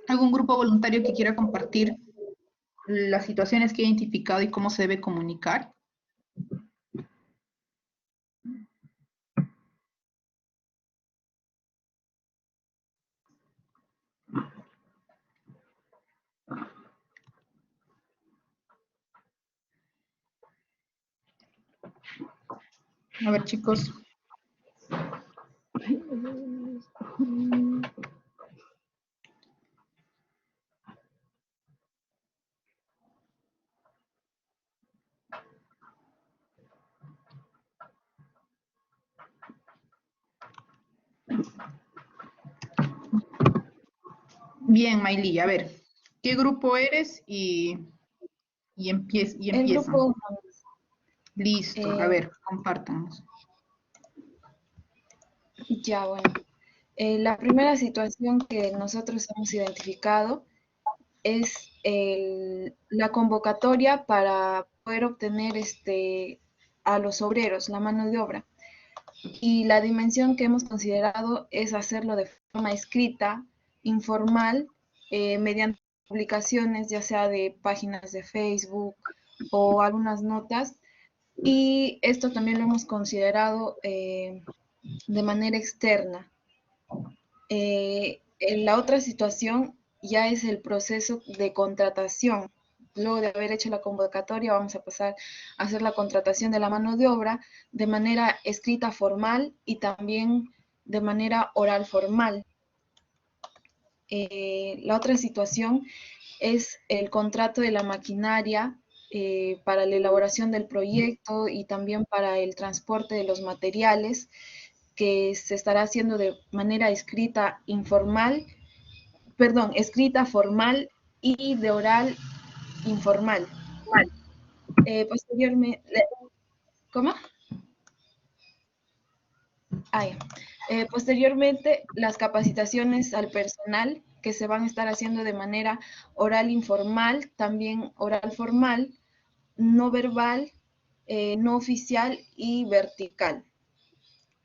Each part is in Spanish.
¿Algún grupo voluntario que quiera compartir las situaciones que ha identificado y cómo se debe comunicar? A ver, chicos. Bien, Maylí, a ver, ¿qué grupo eres? Y El empiezan. grupo, Listo, a eh, ver, compártanos. ya bueno, la primera situación que nosotros hemos identificado es la convocatoria para poder obtener a los obreros, la mano de obra. Y la dimensión que hemos considerado es hacerlo de forma escrita, informal, mediante publicaciones, ya sea de páginas de Facebook o algunas notas. Y esto también lo hemos considerado de manera externa. En la otra situación ya es el proceso de contratación. Luego de haber hecho la convocatoria, vamos a pasar a hacer la contratación de la mano de obra de manera escrita formal y también de manera oral formal. La otra situación es el contrato de la maquinaria para la elaboración del proyecto y también para el transporte de los materiales que se estará haciendo de manera escrita informal, perdón, escrita formal y de oral informal. Posteriormente, ¿cómo? Ah, ya. Posteriormente, las capacitaciones al personal que se van a estar haciendo de manera oral informal, también oral formal, no verbal, no oficial y vertical.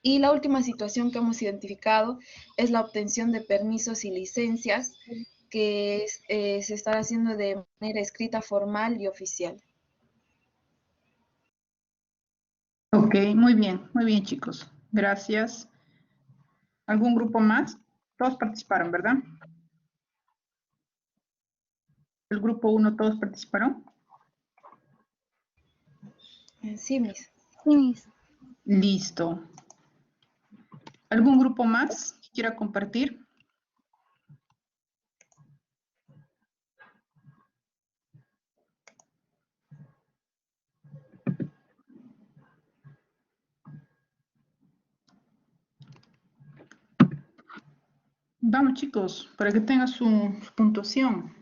Y la última situación que hemos identificado es la obtención de permisos y licencias que se estará haciendo de manera escrita, formal y oficial. Ok, muy bien, chicos. Gracias. ¿Algún grupo más? Todos participaron, ¿verdad? El grupo uno, todos participaron. Sí, Miss. Sí, Miss. Listo. ¿Algún grupo más que quiera compartir? Vamos, chicos, para que tenga su puntuación.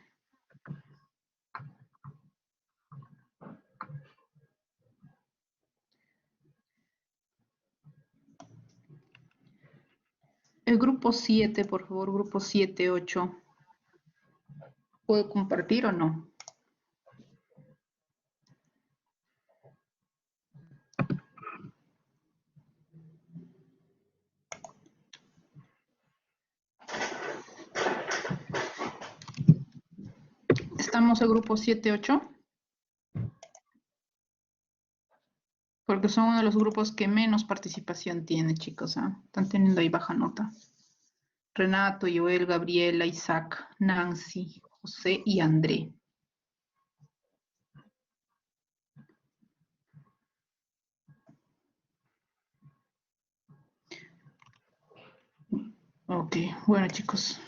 El grupo 7, por favor, grupo 7, 8. ¿Puedo compartir o no? ¿Estamos el grupo 7, 8? Porque son uno de los grupos que menos participación tiene, chicos. ¿Ah? Están teniendo ahí baja nota. Renato, Joel, Gabriela, Isaac, Nancy, José y André. Ok, bueno, chicos.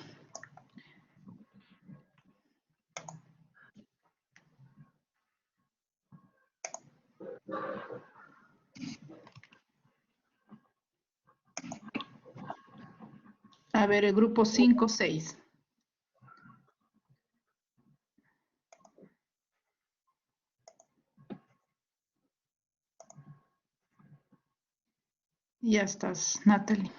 A ver, el grupo 5, 6. Ya estás, Natalie.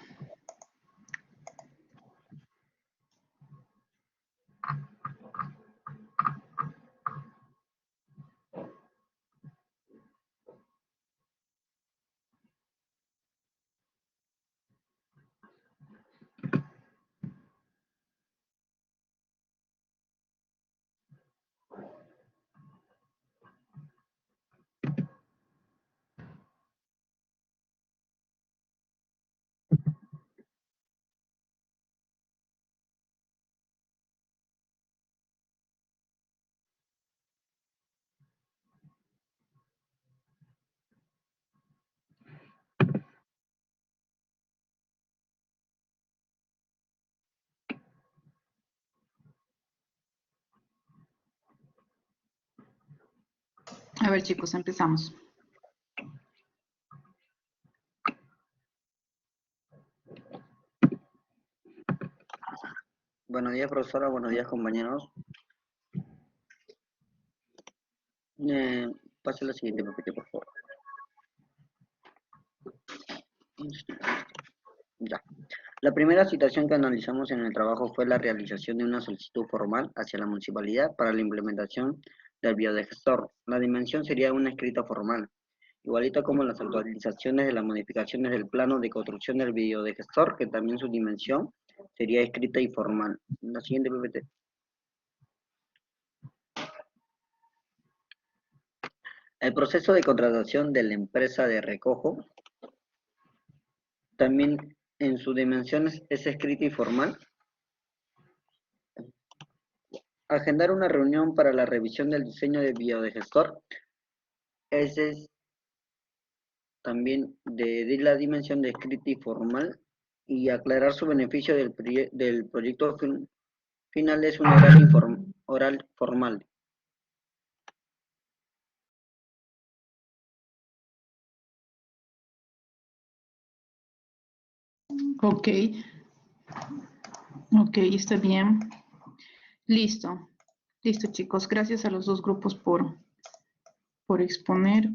A ver, chicos, empezamos. Buenos días, profesora. Buenos días, compañeros. Pase la siguiente PPT, por favor. Ya. La primera situación que analizamos en el trabajo fue la realización de una solicitud formal hacia la municipalidad para la implementación del biodigestor. La dimensión sería una escrita formal, igualita como las actualizaciones de las modificaciones del plano de construcción del biodigestor, que también su dimensión sería escrita y formal. La siguiente PPT. El proceso de contratación de la empresa de recojo también en sus dimensiones es escrita y formal. Agendar una reunión para la revisión del diseño de biodigestor. Ese es también de la dimensión de escrita y formal. Y aclarar su beneficio del proyecto final es un oral formal. Ok. Ok, está bien. Listo. Listo, chicos. Gracias a los dos grupos por exponer.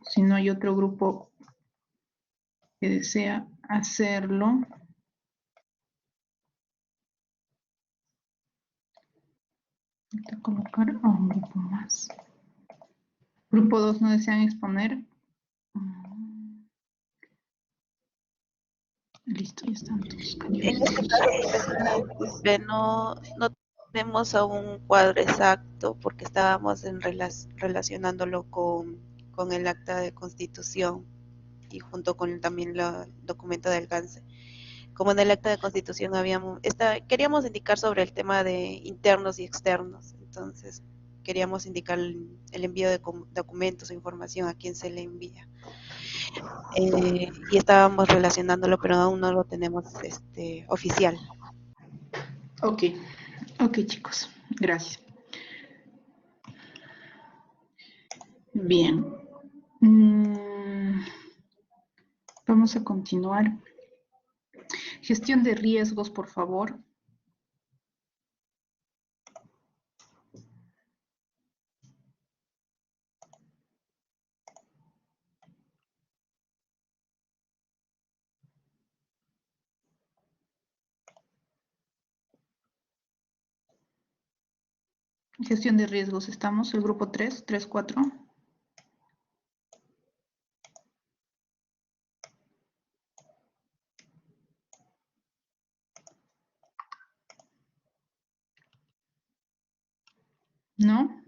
Si no hay otro grupo que desea hacerlo. Voy a colocar a un grupo más. Grupo 2 no desean exponer. Listo, ya están todos En este caso, profesora, no tenemos aún un cuadro exacto porque estábamos relacionándolo con el acta de constitución y junto con también el documento de alcance. Como en el acta de constitución queríamos indicar sobre el tema de internos y externos, entonces queríamos indicar el envío de documentos o información a quien se le envía. Y estábamos relacionándolo, pero aún no lo tenemos oficial. Ok, ok, chicos, gracias. Bien. Vamos a continuar. Gestión de riesgos, por favor. Gestión de riesgos, estamos, el grupo 3, 3, 4. ¿No?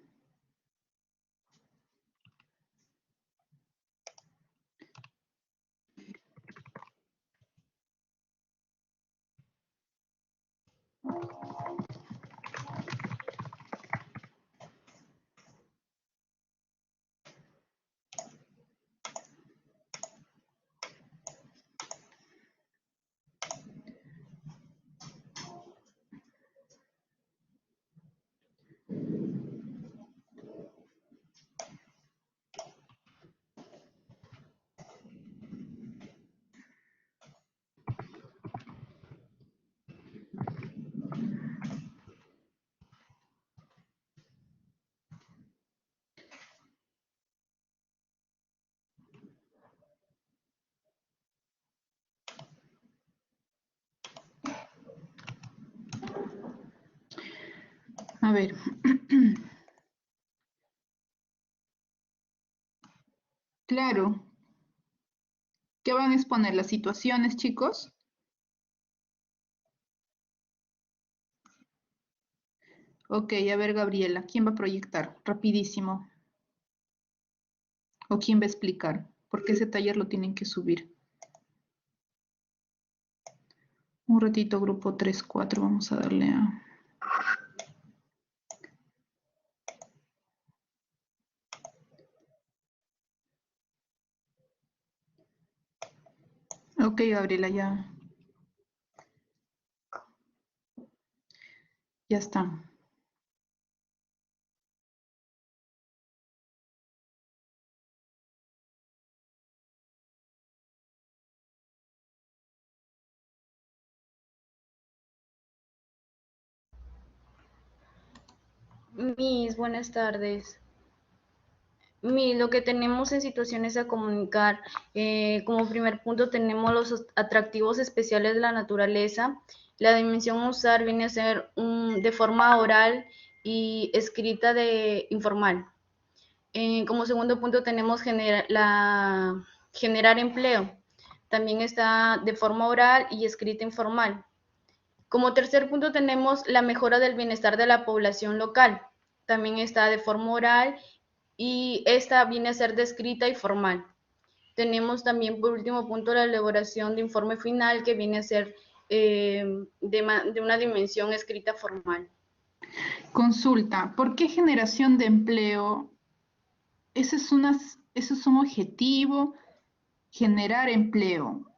A ver. Claro. ¿Qué van a exponer? ¿Las situaciones, chicos? Ok, a ver, Gabriela, ¿quién va a proyectar? Rapidísimo. ¿O quién va a explicar? Porque ese taller lo tienen que subir. Un ratito, grupo 3, 4, vamos a darle a... Ok, Gabriela, ya. Ya está. Mis, buenas tardes. Lo que tenemos en situaciones a comunicar, como primer punto tenemos los atractivos especiales de la naturaleza. La dimensión a usar viene a ser de forma oral y escrita de informal. Como segundo punto tenemos generar empleo. También está de forma oral y escrita informal. Como tercer punto tenemos la mejora del bienestar de la población local. También está de forma oral y esta viene a ser descrita y formal. Tenemos también por último punto la elaboración de informe final que viene a ser de una dimensión escrita formal. Consulta, ¿por qué generación de empleo? Ese es un objetivo, generar empleo.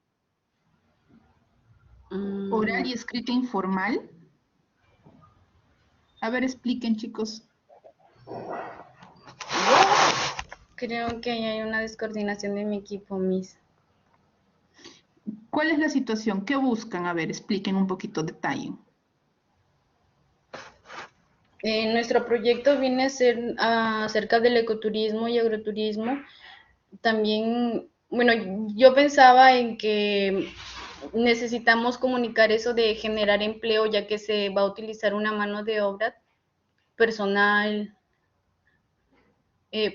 Oral y escrita informal. A ver, expliquen, chicos. Creo que ahí hay una descoordinación de mi equipo, Miss. ¿Cuál es la situación? ¿Qué buscan? A ver, expliquen un poquito, detallen. Nuestro proyecto viene a ser acerca del ecoturismo y agroturismo. También, bueno, yo pensaba en que necesitamos comunicar eso de generar empleo, ya que se va a utilizar una mano de obra personal,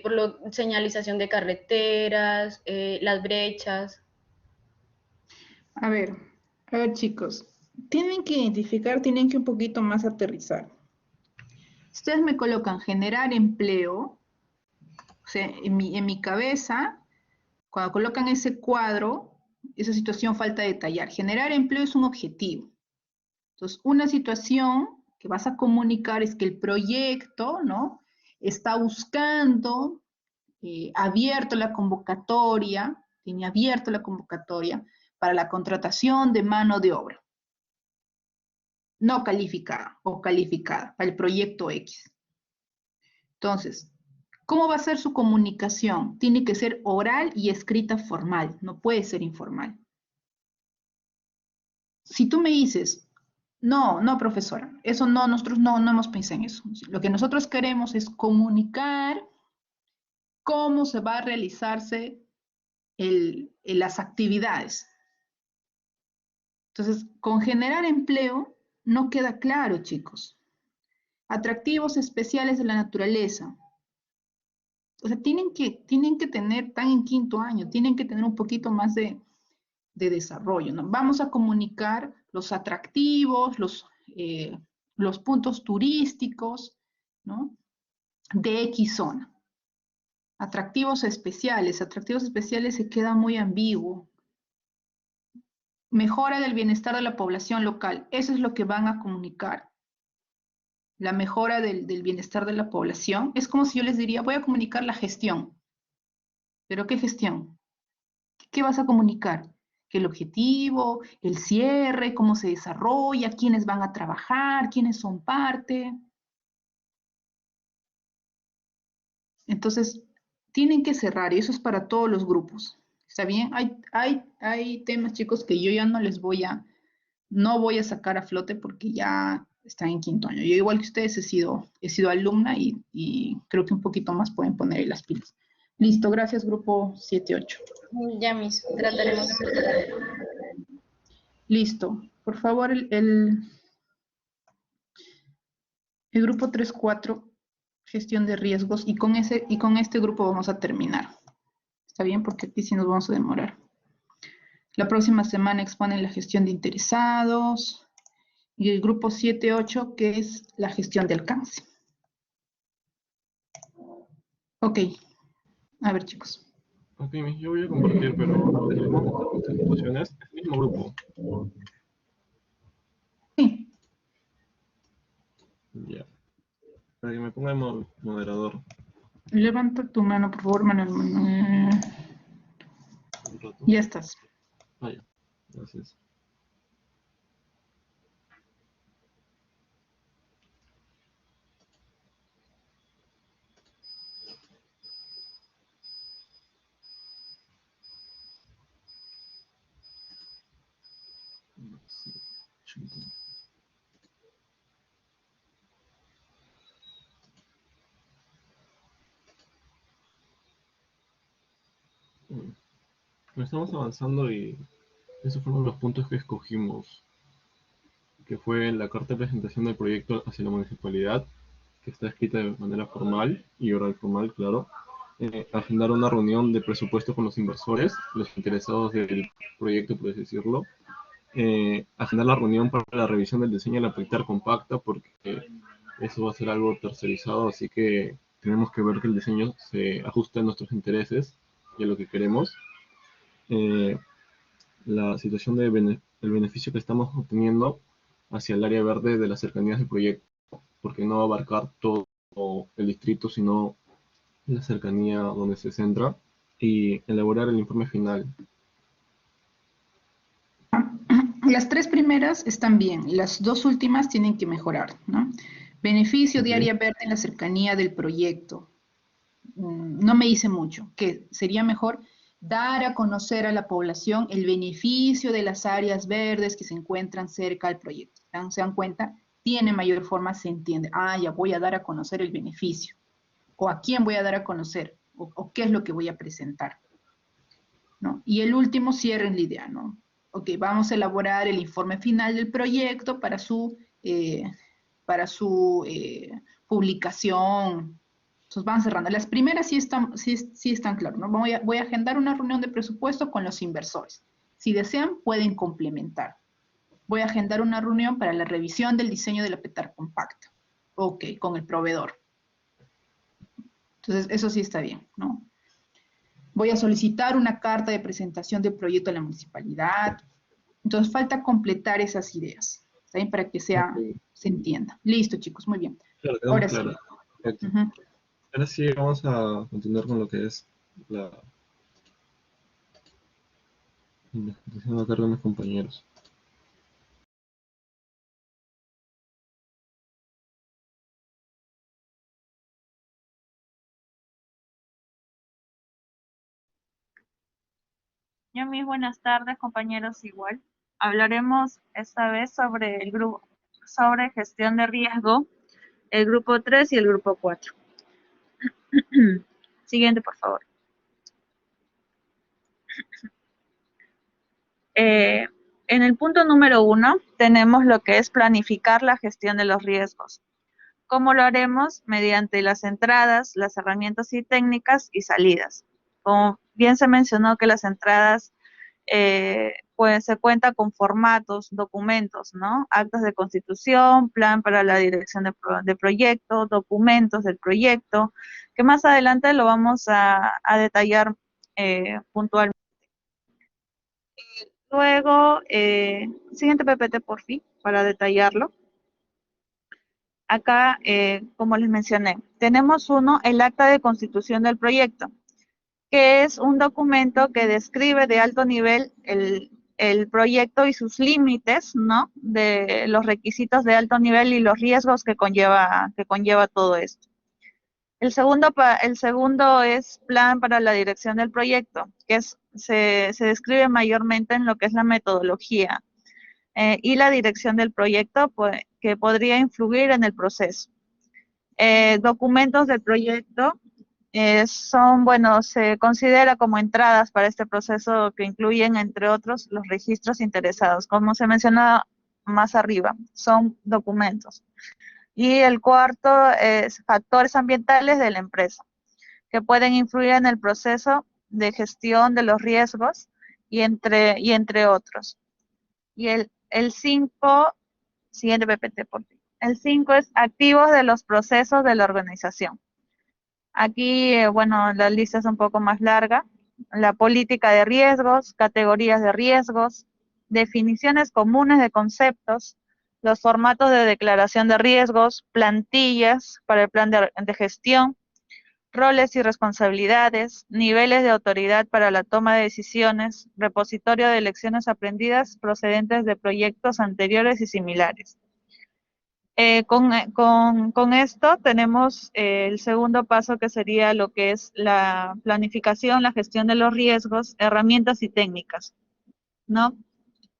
por la señalización de carreteras, las brechas. A ver, chicos, tienen que identificar, tienen que un poquito más aterrizar. Ustedes me colocan generar empleo, o sea, en mi cabeza, cuando colocan ese cuadro, esa situación falta detallar. Generar empleo es un objetivo. Entonces, una situación que vas a comunicar es que el proyecto, ¿no? Está buscando, abierto la convocatoria, tiene abierto la convocatoria para la contratación de mano de obra no calificada o calificada para el proyecto X. Entonces, ¿cómo va a ser su comunicación? Tiene que ser oral y escrita formal, no puede ser informal. Si tú me dices, no, profesora, eso no, nosotros no hemos pensado en eso. Lo que nosotros queremos es comunicar cómo se va a realizarse las actividades. Entonces, con generar empleo no queda claro, chicos. Atractivos especiales de la naturaleza. O sea, tienen que tener, están en quinto año, tienen que tener un poquito más de desarrollo, ¿no? Vamos a comunicar los atractivos, los puntos turísticos, ¿no? De X zona. Atractivos especiales se queda muy ambiguo. Mejora del bienestar de la población local, eso es lo que van a comunicar. La mejora del bienestar de la población. Es como si yo les diría, voy a comunicar la gestión. ¿Pero qué gestión? ¿Qué vas a comunicar? Que el objetivo, el cierre, cómo se desarrolla, quiénes van a trabajar, quiénes son parte. Entonces, tienen que cerrar y eso es para todos los grupos. ¿Está bien? Hay temas, chicos, que yo ya no voy a sacar a flote porque ya están en quinto año. Yo, igual que ustedes, he sido alumna y creo que un poquito más pueden poner ahí las pilas. Listo, gracias, grupo 7-8. Ya, Miss, trataremos de mejorar. Listo. Por favor, el grupo 3-4, gestión de riesgos, y con este grupo vamos a terminar. ¿Está bien? Porque aquí sí nos vamos a demorar. La próxima semana exponen la gestión de interesados y el grupo 7-8, que es la gestión de alcance. Ok. A ver, chicos. Ok, yo voy a compartir, pero tenemos nuestras situaciones, el mismo grupo. Sí. Ya. Para que me ponga el moderador. Levanta tu mano, por favor, Manuel. Un rato. Ya estás. Ah, ya. Gracias. Estamos avanzando y esos fueron los puntos que escogimos, que fue la carta de presentación del proyecto hacia la municipalidad, que está escrita de manera formal y oral formal, claro. Agendar una reunión de presupuesto con los inversores, los interesados del proyecto, por así decirlo. Agendar la reunión para la revisión del diseño de la proyectar compacta, porque eso va a ser algo tercerizado, así que tenemos que ver que el diseño se ajuste a nuestros intereses y a lo que queremos. La situación del beneficio que estamos obteniendo hacia el área verde de las cercanías del proyecto, porque no va a abarcar todo el distrito, sino la cercanía donde se centra, y elaborar el informe final. Las 3 primeras están bien, las 2 últimas tienen que mejorar, ¿no? Beneficio de área verde en la cercanía del proyecto. No me dice mucho, que sería mejor dar a conocer a la población el beneficio de las áreas verdes que se encuentran cerca al proyecto. ¿Se dan cuenta? Tiene mayor forma, se entiende. Ah, ya voy a dar a conocer el beneficio. O a quién voy a dar a conocer, o qué es lo que voy a presentar, ¿no? Y el último, cierren la idea, ¿no? Ok, vamos a elaborar el informe final del proyecto para su publicación. Entonces van cerrando. Las primeras sí están claras, ¿no? Voy a agendar una reunión de presupuesto con los inversores. Si desean, pueden complementar. Voy a agendar una reunión para la revisión del diseño de la petar compacta. Ok, con el proveedor. Entonces, eso sí está bien, ¿no? Voy a solicitar una carta de presentación del proyecto a la municipalidad. Entonces, falta completar esas ideas, ¿está bien? Para que se entienda. Listo, chicos, muy bien. Claro, Ahora sí. claro. Ahora sí vamos a continuar con lo que es la presentación a cargo de mis compañeros. Ya mis buenas tardes, compañeros, igual. Hablaremos esta vez sobre el grupo, sobre gestión de riesgo, el grupo 3 y el grupo 4. Siguiente, por favor. En el punto número 1 tenemos lo que es planificar la gestión de los riesgos. ¿Cómo lo haremos? Mediante las entradas, las herramientas y técnicas y salidas. Como bien se mencionó que las entradas pues se cuenta con formatos, documentos, ¿no? Actas de constitución, plan para la dirección de proyecto, documentos del proyecto, que más adelante lo vamos a detallar puntualmente. Luego, siguiente PPT por fin, para detallarlo. Acá, como les mencioné, tenemos el acta de constitución del proyecto, que es un documento que describe de alto nivel el proyecto y sus límites, ¿no? De los requisitos de alto nivel y los riesgos que conlleva todo esto. El segundo es plan para la dirección del proyecto, que se describe mayormente en lo que es la metodología y la dirección del proyecto, pues, que podría influir en el proceso. Documentos del proyecto se considera como entradas para este proceso que incluyen, entre otros, los registros interesados. Como se menciona más arriba, son documentos. Y el cuarto es factores ambientales de la empresa, que pueden influir en el proceso de gestión de los riesgos y entre otros. Y el 5, siguiente PPT por ti. El 5 es activos de los procesos de la organización. Aquí, bueno, la lista es un poco más larga. La política de riesgos, categorías de riesgos, definiciones comunes de conceptos, los formatos de declaración de riesgos, plantillas para el plan de gestión, roles y responsabilidades, niveles de autoridad para la toma de decisiones, repositorio de lecciones aprendidas procedentes de proyectos anteriores y similares. Con esto tenemos el segundo paso, que sería lo que es la planificación, la gestión de los riesgos, herramientas y técnicas, ¿no?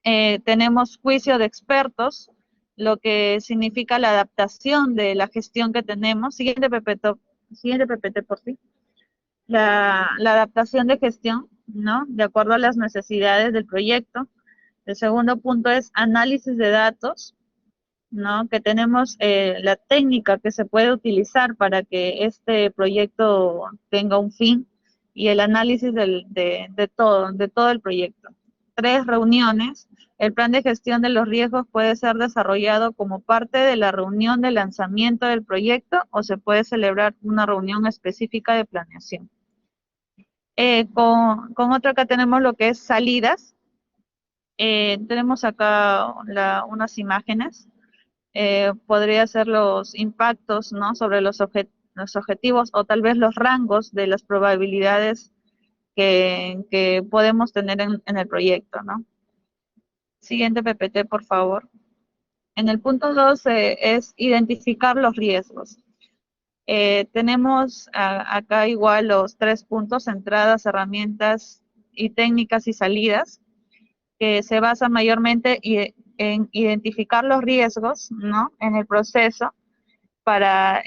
Tenemos juicio de expertos, lo que significa la adaptación de la gestión que tenemos. Siguiente PPT por fin. La adaptación de gestión, ¿no? De acuerdo a las necesidades del proyecto. El segundo punto es análisis de datos, ¿no? Que tenemos la técnica que se puede utilizar para que este proyecto tenga un fin y el análisis de todo el proyecto. 3, reuniones. El plan de gestión de los riesgos puede ser desarrollado como parte de la reunión de lanzamiento del proyecto o se puede celebrar una reunión específica de planeación. Con otro acá tenemos lo que es salidas. Tenemos acá unas imágenes. Podría ser los impactos, ¿no? Sobre los objetivos o tal vez los rangos de las probabilidades que podemos tener en el proyecto, ¿no? Siguiente PPT, por favor. En el punto 2 es identificar los riesgos. Tenemos acá igual los 3 puntos, entradas, herramientas y técnicas y salidas, que se basa mayormente en identificar los riesgos, ¿no? En el proceso para,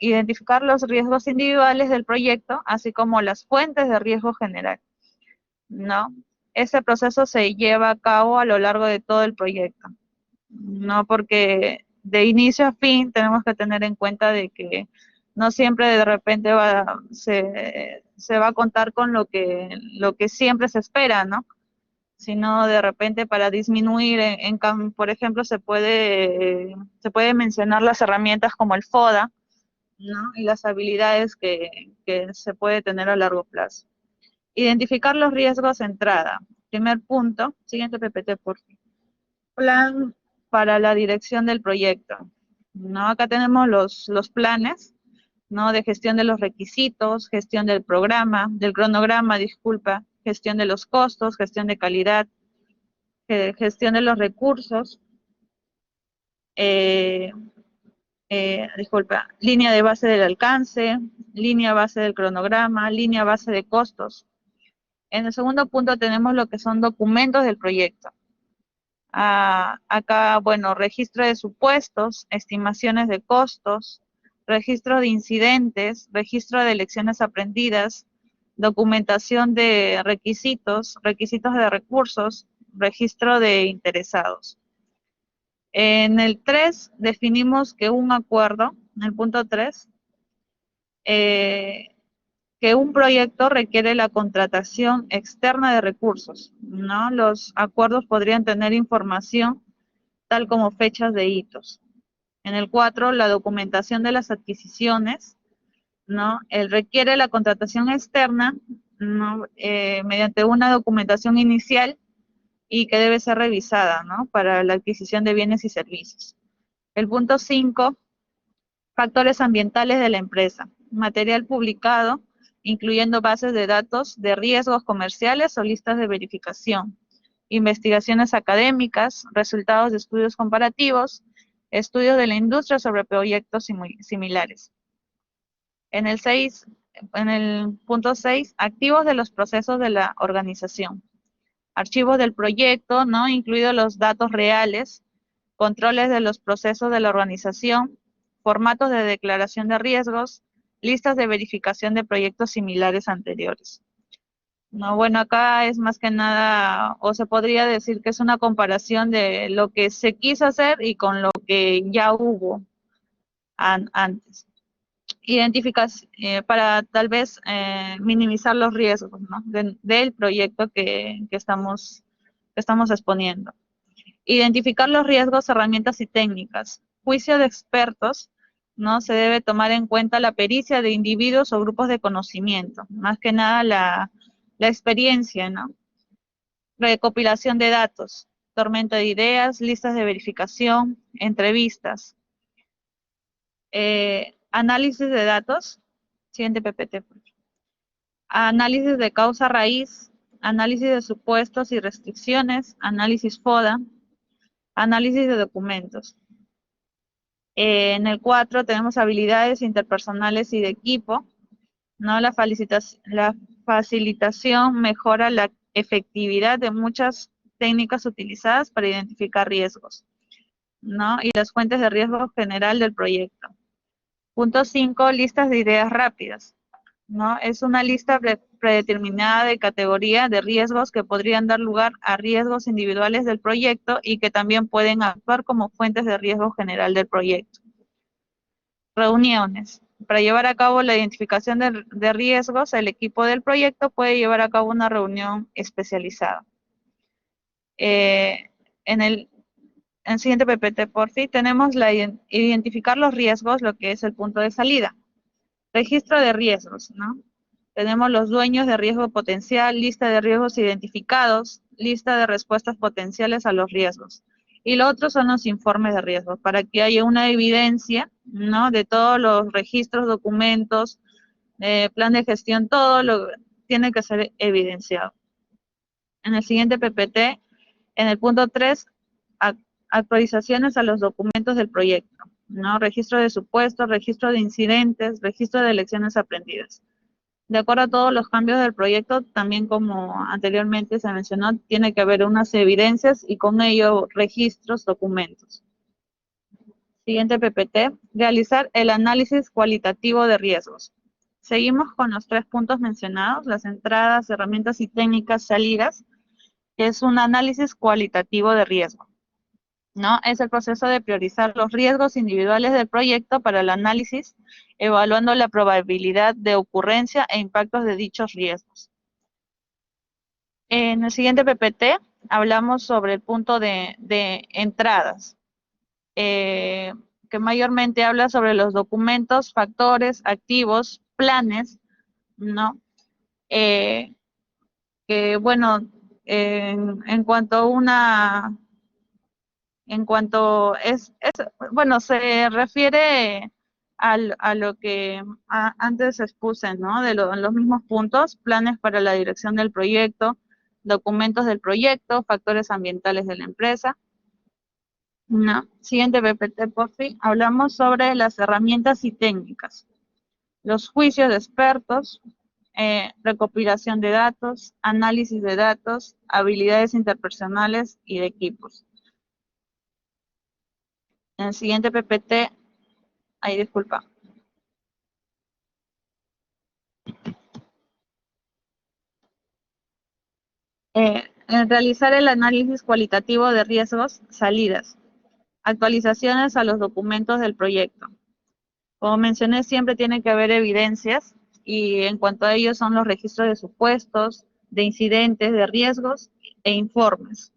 identificar los riesgos individuales del proyecto, así como las fuentes de riesgo general, ¿no? Ese proceso se lleva a cabo a lo largo de todo el proyecto, ¿no? Porque de inicio a fin tenemos que tener en cuenta de que no siempre de repente se va a contar con lo que siempre se espera, ¿no? Sino de repente para disminuir, por ejemplo, se puede mencionar las herramientas como el FODA, ¿no? Y las habilidades que se puede tener a largo plazo. Identificar los riesgos de entrada. Primer punto, siguiente PPT, por favor. Plan para la dirección del proyecto, ¿no? Acá tenemos los planes, ¿no? De gestión de los requisitos, gestión del cronograma, disculpa, gestión de los costos, gestión de calidad, gestión de los recursos, línea de base del alcance, línea base del cronograma, línea base de costos. En el segundo punto tenemos lo que son documentos del proyecto. Acá, bueno, registro de supuestos, estimaciones de costos, registro de incidentes, registro de lecciones aprendidas, documentación de requisitos de recursos, registro de interesados. En el 3 definimos que un acuerdo, en el punto 3, que un proyecto requiere la contratación externa de recursos, ¿no? Los acuerdos podrían tener información tal como fechas de hitos. En el 4, la documentación de las adquisiciones, ¿no? Él requiere la contratación externa, ¿no? Mediante una documentación inicial y que debe ser revisada, ¿no? Para la adquisición de bienes y servicios. El punto 5, factores ambientales de la empresa. Material publicado, incluyendo bases de datos de riesgos comerciales o listas de verificación. Investigaciones académicas, resultados de estudios comparativos, estudios de la industria sobre proyectos similares. En el punto 6, activos de los procesos de la organización. Archivos del proyecto, ¿no? Incluidos los datos reales, controles de los procesos de la organización, formatos de declaración de riesgos, listas de verificación de proyectos similares anteriores. No, bueno, acá es más que nada, o se podría decir que es una comparación de lo que se quiso hacer y con lo que ya hubo antes. Para tal vez minimizar los riesgos, ¿no? del proyecto que estamos exponiendo. Identificar los riesgos, herramientas y técnicas. Juicio de expertos, ¿no? Se debe tomar en cuenta la pericia de individuos o grupos de conocimiento, más que nada la experiencia, ¿no? Recopilación de datos, tormenta de ideas, listas de verificación, entrevistas. Análisis de datos, siguiente PPT. Análisis de causa raíz, análisis de supuestos y restricciones, análisis FODA, análisis de documentos. En el 4 tenemos habilidades interpersonales y de equipo, ¿no? La facilitación mejora la efectividad de muchas técnicas utilizadas para identificar riesgos, ¿no? Y las fuentes de riesgo general del proyecto. Punto 5, listas de ideas rápidas, ¿no? Es una lista predeterminada de categoría de riesgos que podrían dar lugar a riesgos individuales del proyecto y que también pueden actuar como fuentes de riesgo general del proyecto. Reuniones. Para llevar a cabo la identificación de riesgos, el equipo del proyecto puede llevar a cabo una reunión especializada. En el siguiente PPT, por fin, tenemos identificar los riesgos, lo que es el punto de salida. Registro de riesgos, ¿no? Tenemos los dueños de riesgo potencial, lista de riesgos identificados, lista de respuestas potenciales a los riesgos. Y lo otro son los informes de riesgos, para que haya una evidencia, ¿no?, de todos los registros, documentos, plan de gestión, todo lo tiene que ser evidenciado. En el siguiente PPT, en el punto 3, actualizaciones a los documentos del proyecto, ¿no? Registro de supuestos, registro de incidentes, registro de lecciones aprendidas. De acuerdo a todos los cambios del proyecto, también como anteriormente se mencionó, tiene que haber unas evidencias y con ello registros, documentos. Siguiente PPT, realizar el análisis cualitativo de riesgos. Seguimos con los 3 puntos mencionados, las entradas, herramientas y técnicas, salidas, que es un análisis cualitativo de riesgo, ¿no? Es el proceso de priorizar los riesgos individuales del proyecto para el análisis, evaluando la probabilidad de ocurrencia e impactos de dichos riesgos. En el siguiente PPT hablamos sobre el punto de entradas, que mayormente habla sobre los documentos, factores, activos, planes, ¿no? Que bueno, en cuanto bueno, se refiere a lo que antes expuse, ¿no? De los mismos puntos, planes para la dirección del proyecto, documentos del proyecto, factores ambientales de la empresa. No. Siguiente PPT, por fin. Hablamos sobre las herramientas y técnicas. Los juicios de expertos, recopilación de datos, análisis de datos, habilidades interpersonales y de equipos. En el siguiente PPT, disculpa. En realizar el análisis cualitativo de riesgos, salidas, actualizaciones a los documentos del proyecto. Como mencioné, siempre tiene que haber evidencias y en cuanto a ellos son los registros de supuestos, de incidentes, de riesgos e informes.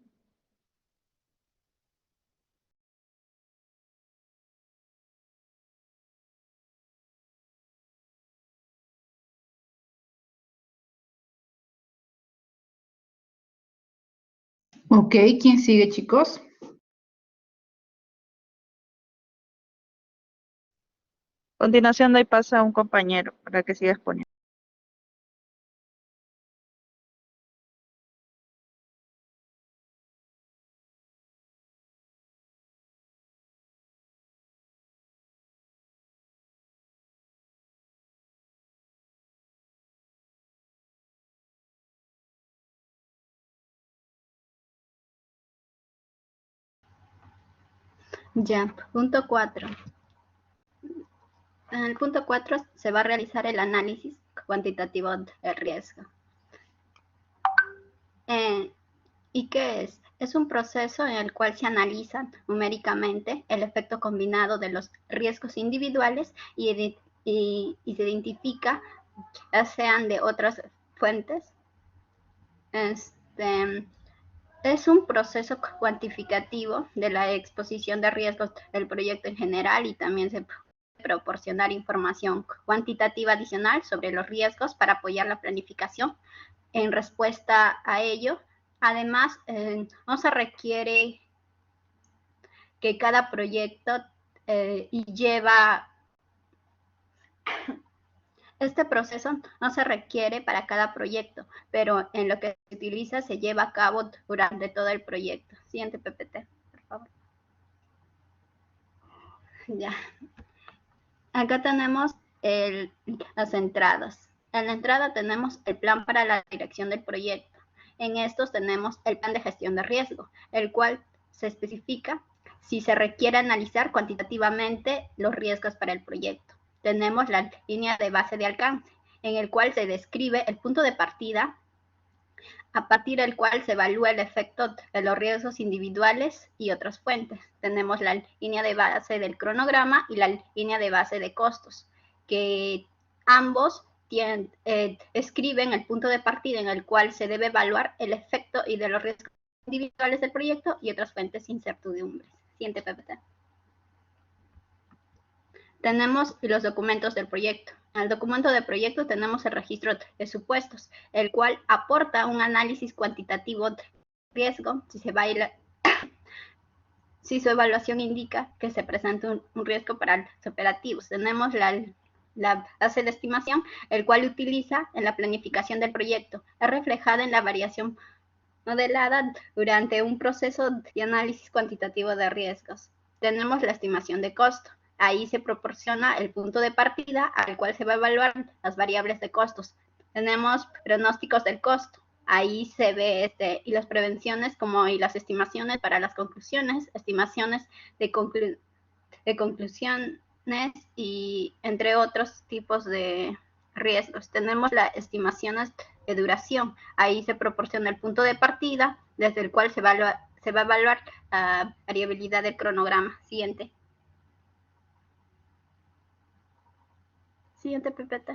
Ok, ¿quién sigue, chicos? A continuación doy paso a un compañero para que siga exponiendo. Ya, punto 4. En el punto 4 se va a realizar el análisis cuantitativo del riesgo. ¿Y qué es? Es un proceso en el cual se analiza numéricamente el efecto combinado de los riesgos individuales y se identifica, ya sean de otras fuentes. Es un proceso cuantificativo de la exposición de riesgos del proyecto en general y también se puede proporcionar información cuantitativa adicional sobre los riesgos para apoyar la planificación. En respuesta a ello, además, no se requiere que cada proyecto lleva... Este proceso no se requiere para cada proyecto, pero en lo que se utiliza se lleva a cabo durante todo el proyecto. Siguiente PPT, por favor. Ya. Acá tenemos las entradas. En la entrada tenemos el plan para la dirección del proyecto. En estos tenemos el plan de gestión de riesgo, el cual se especifica si se requiere analizar cuantitativamente los riesgos para el proyecto. Tenemos la línea de base de alcance, en el cual se describe el punto de partida a partir del cual se evalúa el efecto de los riesgos individuales y otras fuentes. Tenemos la línea de base del cronograma y la línea de base de costos, que ambos escriben el punto de partida en el cual se debe evaluar el efecto y de los riesgos individuales del proyecto y otras fuentes incertidumbres. Siguiente PPT. Tenemos los documentos del proyecto. En el documento de proyecto tenemos el registro de supuestos, el cual aporta un análisis cuantitativo de riesgo si su evaluación indica que se presenta un riesgo para los operativos. Tenemos la base de estimación, el cual utiliza en la planificación del proyecto. Es reflejada en la variación modelada durante un proceso de análisis cuantitativo de riesgos. Tenemos la estimación de costo. Ahí se proporciona el punto de partida al cual se va a evaluar las variables de costos. Tenemos pronósticos del costo. Ahí se ve y las prevenciones y las estimaciones para las conclusiones, estimaciones de conclusiones y entre otros tipos de riesgos. Tenemos las estimaciones de duración. Ahí se proporciona el punto de partida desde el cual se va a evaluar la variabilidad del cronograma. Siguiente. Siguiente PPT.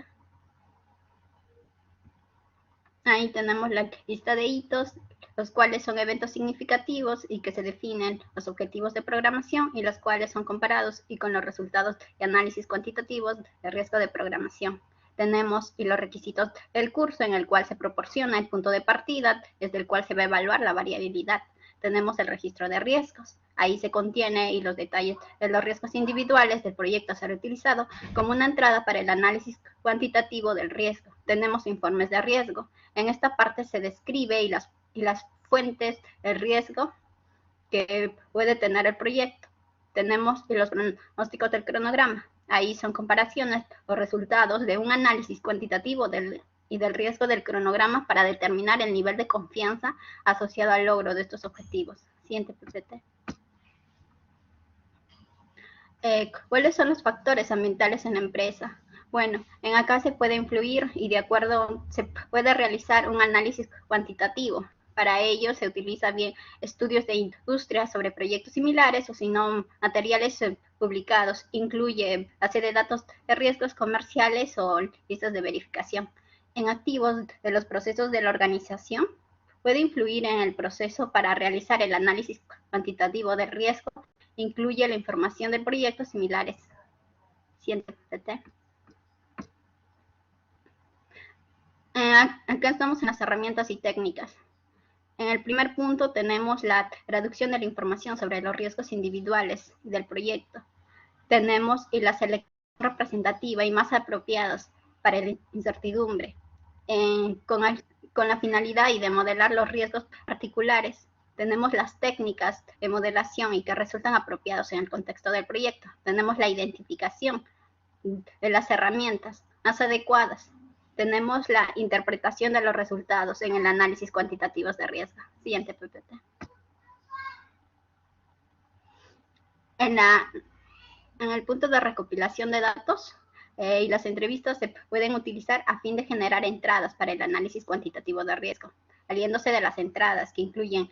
Ahí tenemos la lista de hitos, los cuales son eventos significativos y que se definen los objetivos de programación y los cuales son comparados y con los resultados de análisis cuantitativos de riesgo de programación. Tenemos los requisitos del curso en el cual se proporciona el punto de partida desde el cual se va a evaluar la variabilidad. Tenemos el registro de riesgos. Ahí se contiene y los detalles de los riesgos individuales del proyecto a ser utilizado como una entrada para el análisis cuantitativo del riesgo. Tenemos informes de riesgo. En esta parte se describe y las fuentes del riesgo que puede tener el proyecto. Tenemos los pronósticos del cronograma. Ahí son comparaciones o resultados de un análisis cuantitativo y del riesgo del cronograma para determinar el nivel de confianza asociado al logro de estos objetivos. Siguiente PPT. ¿Cuáles son los factores ambientales en la empresa? Bueno, en acá se puede influir y de acuerdo se puede realizar un análisis cuantitativo. Para ello se utiliza bien estudios de industria sobre proyectos similares o si no materiales publicados. Incluye base de datos de riesgos comerciales o listas de verificación. En activos de los procesos de la organización puede influir en el proceso para realizar el análisis cuantitativo del riesgo. Incluye la información de proyectos similares. Siguiente PPT. Acá estamos en las herramientas y técnicas. En el primer punto tenemos la traducción de la información sobre los riesgos individuales del proyecto. Tenemos la selección representativa y más apropiadas para la incertidumbre, con la finalidad y de modelar los riesgos particulares. Tenemos las técnicas de modelación y que resultan apropiados en el contexto del proyecto. Tenemos la identificación de las herramientas más adecuadas. Tenemos la interpretación de los resultados en el análisis cuantitativo de riesgo. Siguiente PPT. En el punto de recopilación de datos y las entrevistas se pueden utilizar a fin de generar entradas para el análisis cuantitativo de riesgo, valiéndose de las entradas que incluyen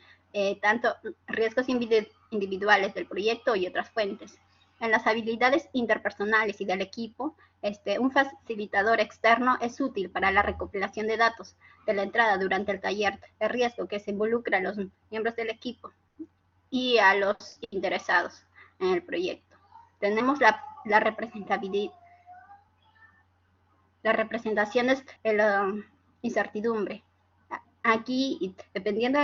tanto riesgos individuales del proyecto y otras fuentes. En las habilidades interpersonales y del equipo, un facilitador externo es útil para la recopilación de datos de la entrada durante el taller de riesgo que se involucra a los miembros del equipo y a los interesados en el proyecto. Tenemos la representaciones de la incertidumbre. Aquí, dependiendo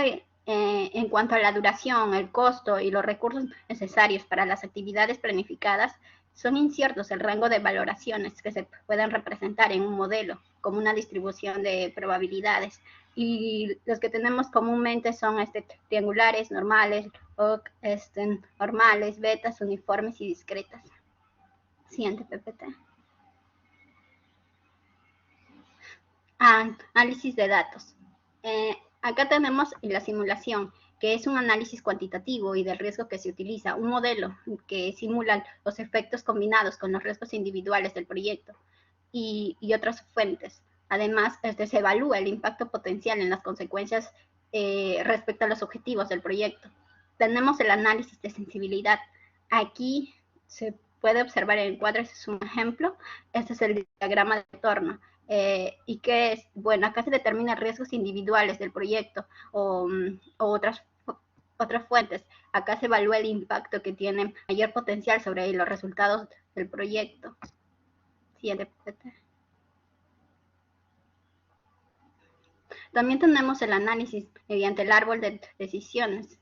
en cuanto a la duración, el costo y los recursos necesarios para las actividades planificadas, son inciertos el rango de valoraciones que se pueden representar en un modelo, como una distribución de probabilidades. Y los que tenemos comúnmente son triangulares, normales, o normales, betas, uniformes y discretas. Siguiente PPT. Análisis de datos. Acá tenemos la simulación, que es un análisis cuantitativo y del riesgo que se utiliza, un modelo que simula los efectos combinados con los riesgos individuales del proyecto y otras fuentes. Además, se evalúa el impacto potencial en las consecuencias respecto a los objetivos del proyecto. Tenemos el análisis de sensibilidad. Aquí se puede observar en el cuadro, este es un ejemplo. Este es el diagrama de entorno. ¿Y qué es? Bueno, acá se determinan riesgos individuales del proyecto o otras fuentes. Acá se evalúa el impacto que tiene mayor potencial sobre los resultados del proyecto. Siguiente. También tenemos el análisis mediante el árbol de decisiones.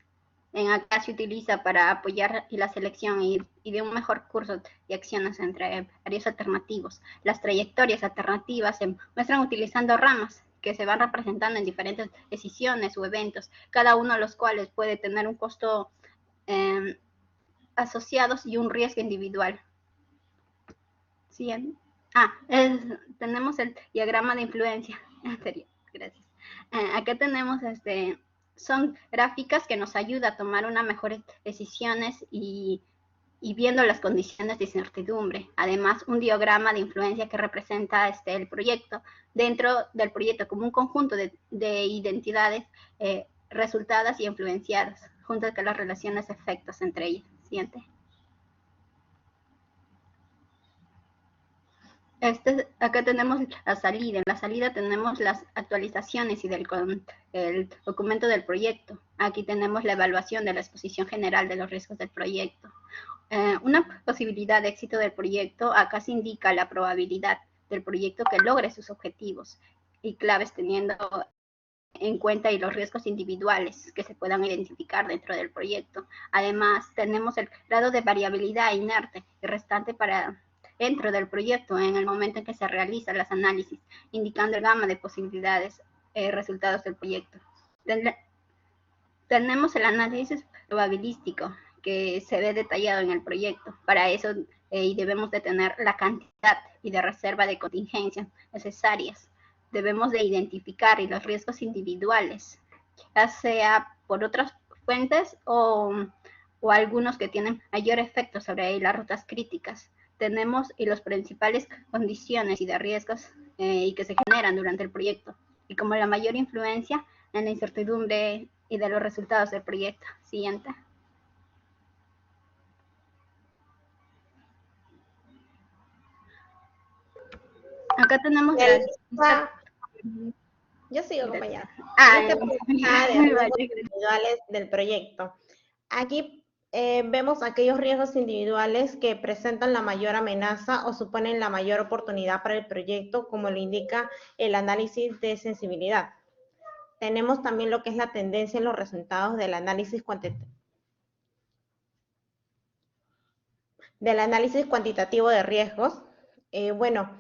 Acá se utiliza para apoyar la selección y de un mejor curso de acciones entre varios alternativos. Las trayectorias alternativas se muestran utilizando ramas que se van representando en diferentes decisiones o eventos, cada uno de los cuales puede tener un costo asociados y un riesgo individual. ¿Sí? Tenemos el diagrama de influencia. Gracias. Acá tenemos son gráficas que nos ayudan a tomar unas mejores decisiones y viendo las condiciones de incertidumbre. Además, un diagrama de influencia que representa el proyecto dentro del proyecto como un conjunto de identidades resultadas y influenciadas, junto con las relaciones de efectos entre ellas. Siguiente. Acá tenemos la salida. En la salida tenemos las actualizaciones y el documento del proyecto. Aquí tenemos la evaluación de la exposición general de los riesgos del proyecto. Una posibilidad de éxito del proyecto, acá se indica la probabilidad del proyecto que logre sus objetivos y claves teniendo en cuenta y los riesgos individuales que se puedan identificar dentro del proyecto. Además, tenemos el grado de variabilidad inerte y restante dentro del proyecto en el momento en que se realizan los análisis, indicando el gama de posibilidades resultados del proyecto. Tenemos el análisis probabilístico que se ve detallado en el proyecto. Para eso debemos de tener la cantidad y de reserva de contingencias necesarias. Debemos de identificar los riesgos individuales, ya sea por otras fuentes o algunos que tienen mayor efecto sobre las rutas críticas. Tenemos las principales condiciones y de riesgos y que se generan durante el proyecto, y como la mayor influencia en la incertidumbre y de los resultados del proyecto. Siguiente. Acá tenemos Yo sigo, compañera. Este porcentaje de riesgos individuales del proyecto. Aquí vemos aquellos riesgos individuales que presentan la mayor amenaza o suponen la mayor oportunidad para el proyecto, como lo indica el análisis de sensibilidad. Tenemos también lo que es la tendencia en los resultados del análisis cuantitativo de riesgos. Bueno,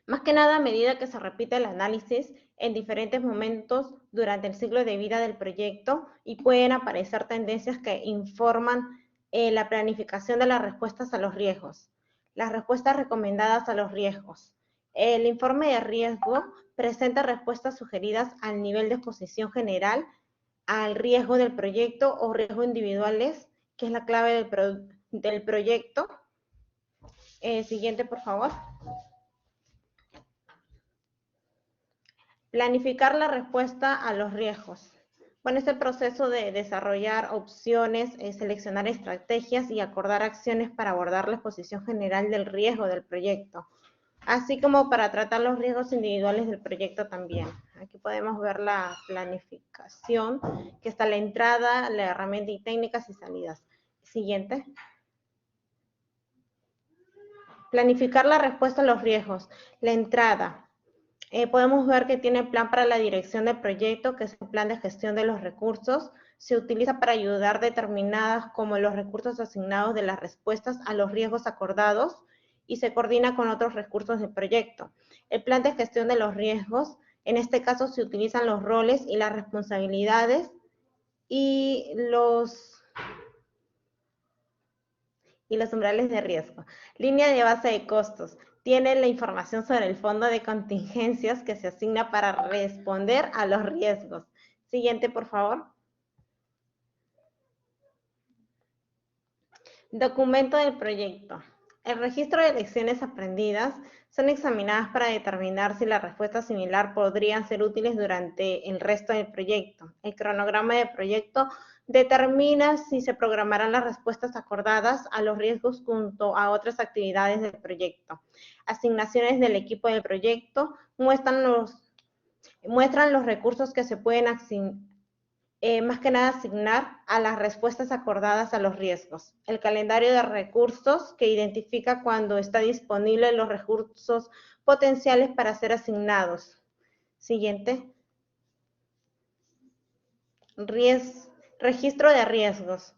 más que nada a medida que se repite el análisis en diferentes momentos durante el ciclo de vida del proyecto y pueden aparecer tendencias que informan la planificación de las respuestas a los riesgos. Las respuestas recomendadas a los riesgos. El informe de riesgo presenta respuestas sugeridas al nivel de exposición general, al riesgo del proyecto o riesgos individuales, que es la clave del proyecto. Siguiente, por favor. Planificar la respuesta a los riesgos. Bueno, es el proceso de desarrollar opciones, seleccionar estrategias y acordar acciones para abordar la exposición general del riesgo del proyecto, así como para tratar los riesgos individuales del proyecto también. Aquí podemos ver la planificación, que está la entrada, la herramienta y técnicas y salidas. Siguiente. Planificar la respuesta a los riesgos. La entrada. Podemos ver que tiene plan para la dirección del proyecto, que es el plan de gestión de los recursos. Se utiliza para ayudar determinadas como los recursos asignados de las respuestas a los riesgos acordados y se coordina con otros recursos del proyecto. El plan de gestión de los riesgos, en este caso se utilizan los roles y las responsabilidades y los umbrales de riesgo. Línea de base de costos. Tiene la información sobre el fondo de contingencias que se asigna para responder a los riesgos. Siguiente, por favor. Documento del proyecto. El registro de lecciones aprendidas son examinadas para determinar si la respuesta similar podrían ser útiles durante el resto del proyecto. El cronograma de proyecto determina si se programarán las respuestas acordadas a los riesgos junto a otras actividades del proyecto. Asignaciones del equipo del proyecto muestran los recursos que se pueden más que nada asignar a las respuestas acordadas a los riesgos. El calendario de recursos que identifica cuando está disponible los recursos potenciales para ser asignados. Siguiente. Registro de riesgos.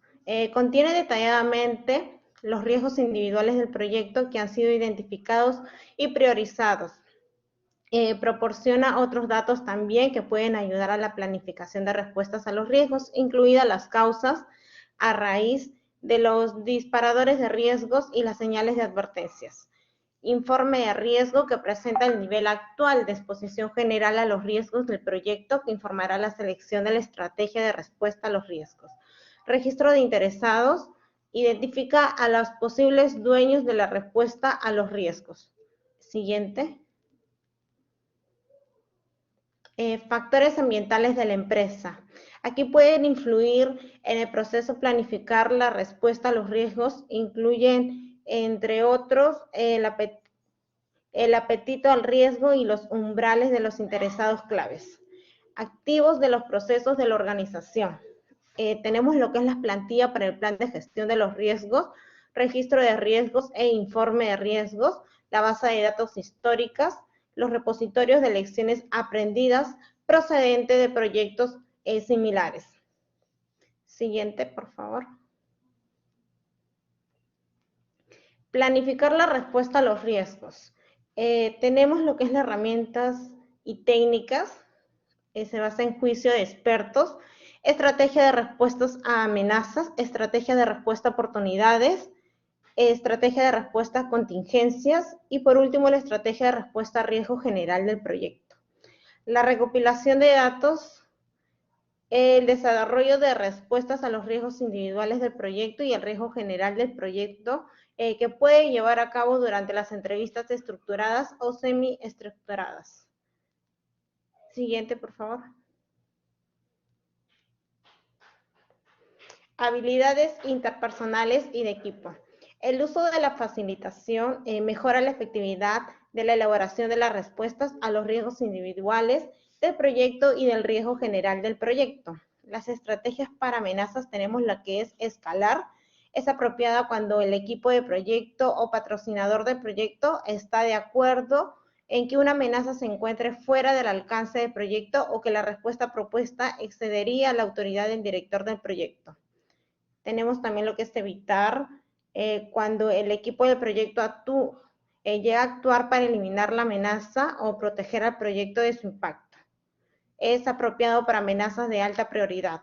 Contiene detalladamente los riesgos individuales del proyecto que han sido identificados y priorizados. Proporciona otros datos también que pueden ayudar a la planificación de respuestas a los riesgos, incluidas las causas a raíz de los disparadores de riesgos y las señales de advertencias. Informe de riesgo que presenta el nivel actual de exposición general a los riesgos del proyecto que informará la selección de la estrategia de respuesta a los riesgos. Registro de interesados identifica a los posibles dueños de la respuesta a los riesgos. Siguiente. Factores ambientales de la empresa. Aquí pueden influir en el proceso planificar la respuesta a los riesgos, incluyen, entre otros, el apetito al riesgo y los umbrales de los interesados claves. Activos de los procesos de la organización. Tenemos lo que es la plantilla para el plan de gestión de los riesgos, registro de riesgos e informe de riesgos, la base de datos históricas, los repositorios de lecciones aprendidas procedentes de proyectos similares. Siguiente, por favor. Planificar la respuesta a los riesgos. Tenemos lo que es las herramientas y técnicas. Se basa en juicio de expertos, estrategia de respuestas a amenazas, estrategia de respuesta a oportunidades, estrategia de respuesta a contingencias y por último la estrategia de respuesta a riesgo general del proyecto. La recopilación de datos, el desarrollo de respuestas a los riesgos individuales del proyecto y el riesgo general del proyecto que puede llevar a cabo durante las entrevistas estructuradas o semi-estructuradas. Siguiente, por favor. Habilidades interpersonales y de equipo. El uso de la facilitación mejora la efectividad de la elaboración de las respuestas a los riesgos individuales del proyecto y del riesgo general del proyecto. Las estrategias para amenazas tenemos la que es escalar. Es apropiada cuando el equipo de proyecto o patrocinador del proyecto está de acuerdo en que una amenaza se encuentre fuera del alcance del proyecto o que la respuesta propuesta excedería la autoridad del director del proyecto. Tenemos también lo que es evitar cuando el equipo del proyecto llega a actuar para eliminar la amenaza o proteger al proyecto de su impacto. Es apropiado para amenazas de alta prioridad.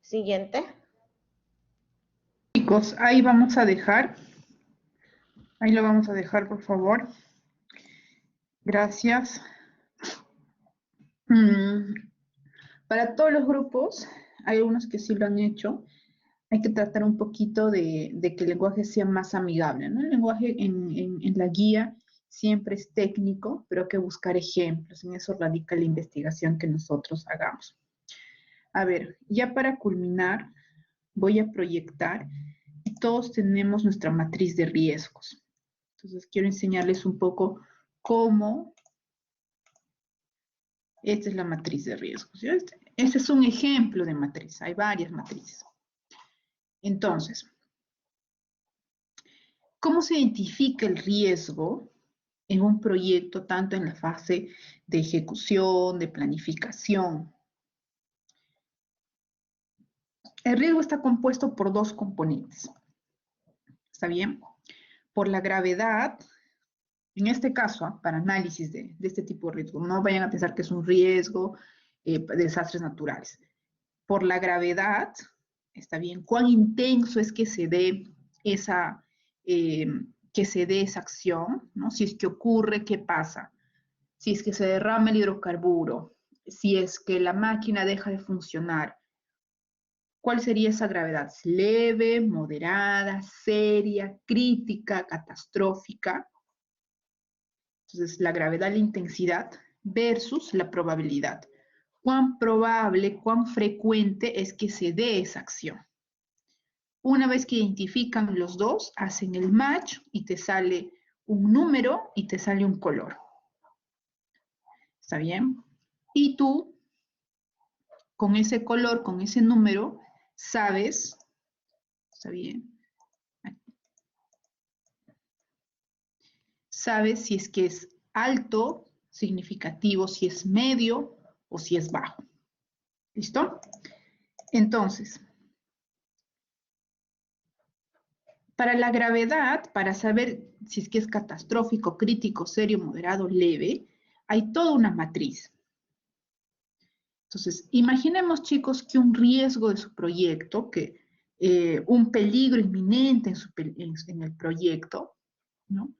Siguiente. Chicos, ahí vamos a dejar. Ahí lo vamos a dejar, por favor. Gracias. Para todos los grupos, hay algunos que sí lo han hecho. Hay que tratar un poquito de que el lenguaje sea más amigable, ¿no? El lenguaje en la guía siempre es técnico, pero hay que buscar ejemplos. En eso radica la investigación que nosotros hagamos. A ver, ya para culminar, voy a proyectar y todos tenemos nuestra matriz de riesgos. Entonces, quiero enseñarles un poco cómo. Esta es la matriz de riesgos. Este es un ejemplo de matriz. Hay varias matrices. Entonces, ¿cómo se identifica el riesgo en un proyecto, tanto en la fase de ejecución, de planificación? El riesgo está compuesto por dos componentes. ¿Está bien? Por la gravedad, en este caso, para análisis de este tipo de riesgo, no vayan a pensar que es un riesgo de desastres naturales. Por la gravedad, ¿está bien? ¿Cuán intenso es que se dé esa acción? ¿No? Si es que ocurre, ¿qué pasa? Si es que se derrama el hidrocarburo, si es que la máquina deja de funcionar, ¿Cuál sería esa gravedad? Leve, moderada, seria, crítica, catastrófica. Entonces, la gravedad, la intensidad versus la probabilidad. ¿Cuán probable, cuán frecuente es que se dé esa acción? Una vez que identifican los dos, hacen el match y te sale un número y te sale un color. ¿Está bien? Y tú, con ese color, con ese número, sabes, ¿está bien? Sabes si es que es alto, significativo, si es medio o si es bajo. ¿Listo? Entonces, para la gravedad, para saber si es que es catastrófico, crítico, serio, moderado, leve, hay toda una matriz. Entonces, imaginemos, chicos, que un riesgo de su proyecto, que un peligro inminente en el proyecto, ¿no?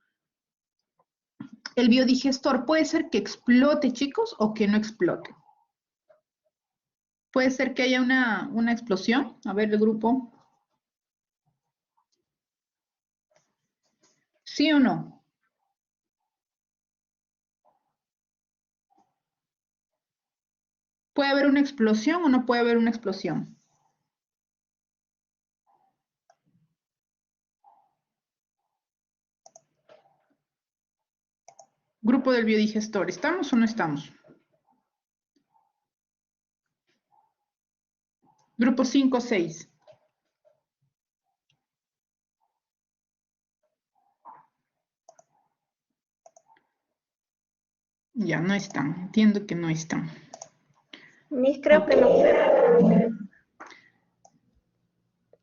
El biodigestor puede ser que explote, chicos, o que no explote. Puede ser que haya una explosión. A ver, el grupo. ¿Sí o no? ¿Puede haber una explosión o no puede haber una explosión? Grupo del biodigestor, ¿estamos o no estamos? Grupo 5, 6. Ya, no están. Entiendo que no están. Miss, creo que no fue.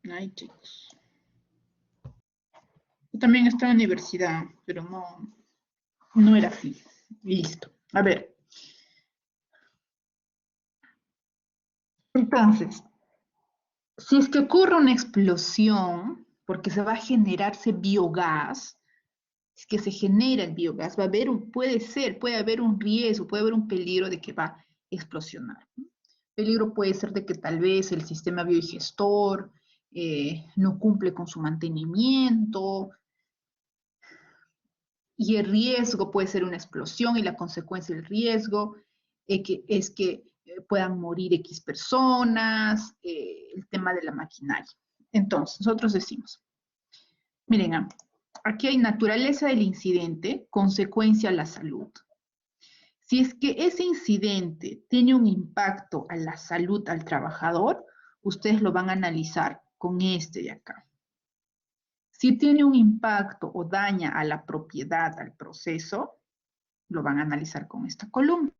Ay, chicos. Yo también estaba en la universidad, pero no era así. Listo. A ver. Entonces, si es que ocurre una explosión, porque se va a generarse biogás, es que se genera el biogás, va a haber puede haber un riesgo, puede haber un peligro de que va a explosionar. Peligro puede ser de que tal vez el sistema biodigestor no cumple con su mantenimiento, y el riesgo puede ser una explosión, y la consecuencia del riesgo es que puedan morir X personas, el tema de la maquinaria. Entonces, nosotros decimos, miren, aquí hay naturaleza del incidente, consecuencia a la salud. Si es que ese incidente tiene un impacto a la salud al trabajador, ustedes lo van a analizar con este de acá. Si tiene un impacto o daña a la propiedad, al proceso, lo van a analizar con esta columna.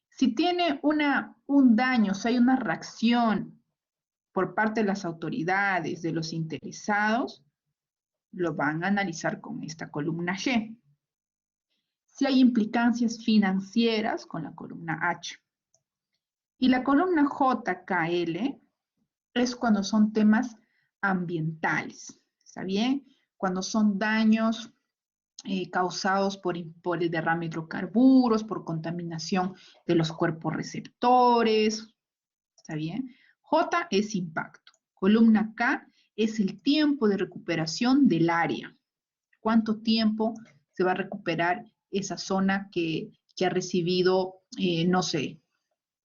Si tiene un daño, o sea, hay una reacción por parte de las autoridades, de los interesados, lo van a analizar con esta columna G. Si hay implicancias financieras, con la columna H. Y la columna JKL es cuando son temas ambientales, ¿está bien? Cuando son daños causados por el derrame de hidrocarburos, por contaminación de los cuerpos receptores, ¿está bien? J es impacto. Columna K es el tiempo de recuperación del área. ¿Cuánto tiempo se va a recuperar esa zona que ha recibido, no sé,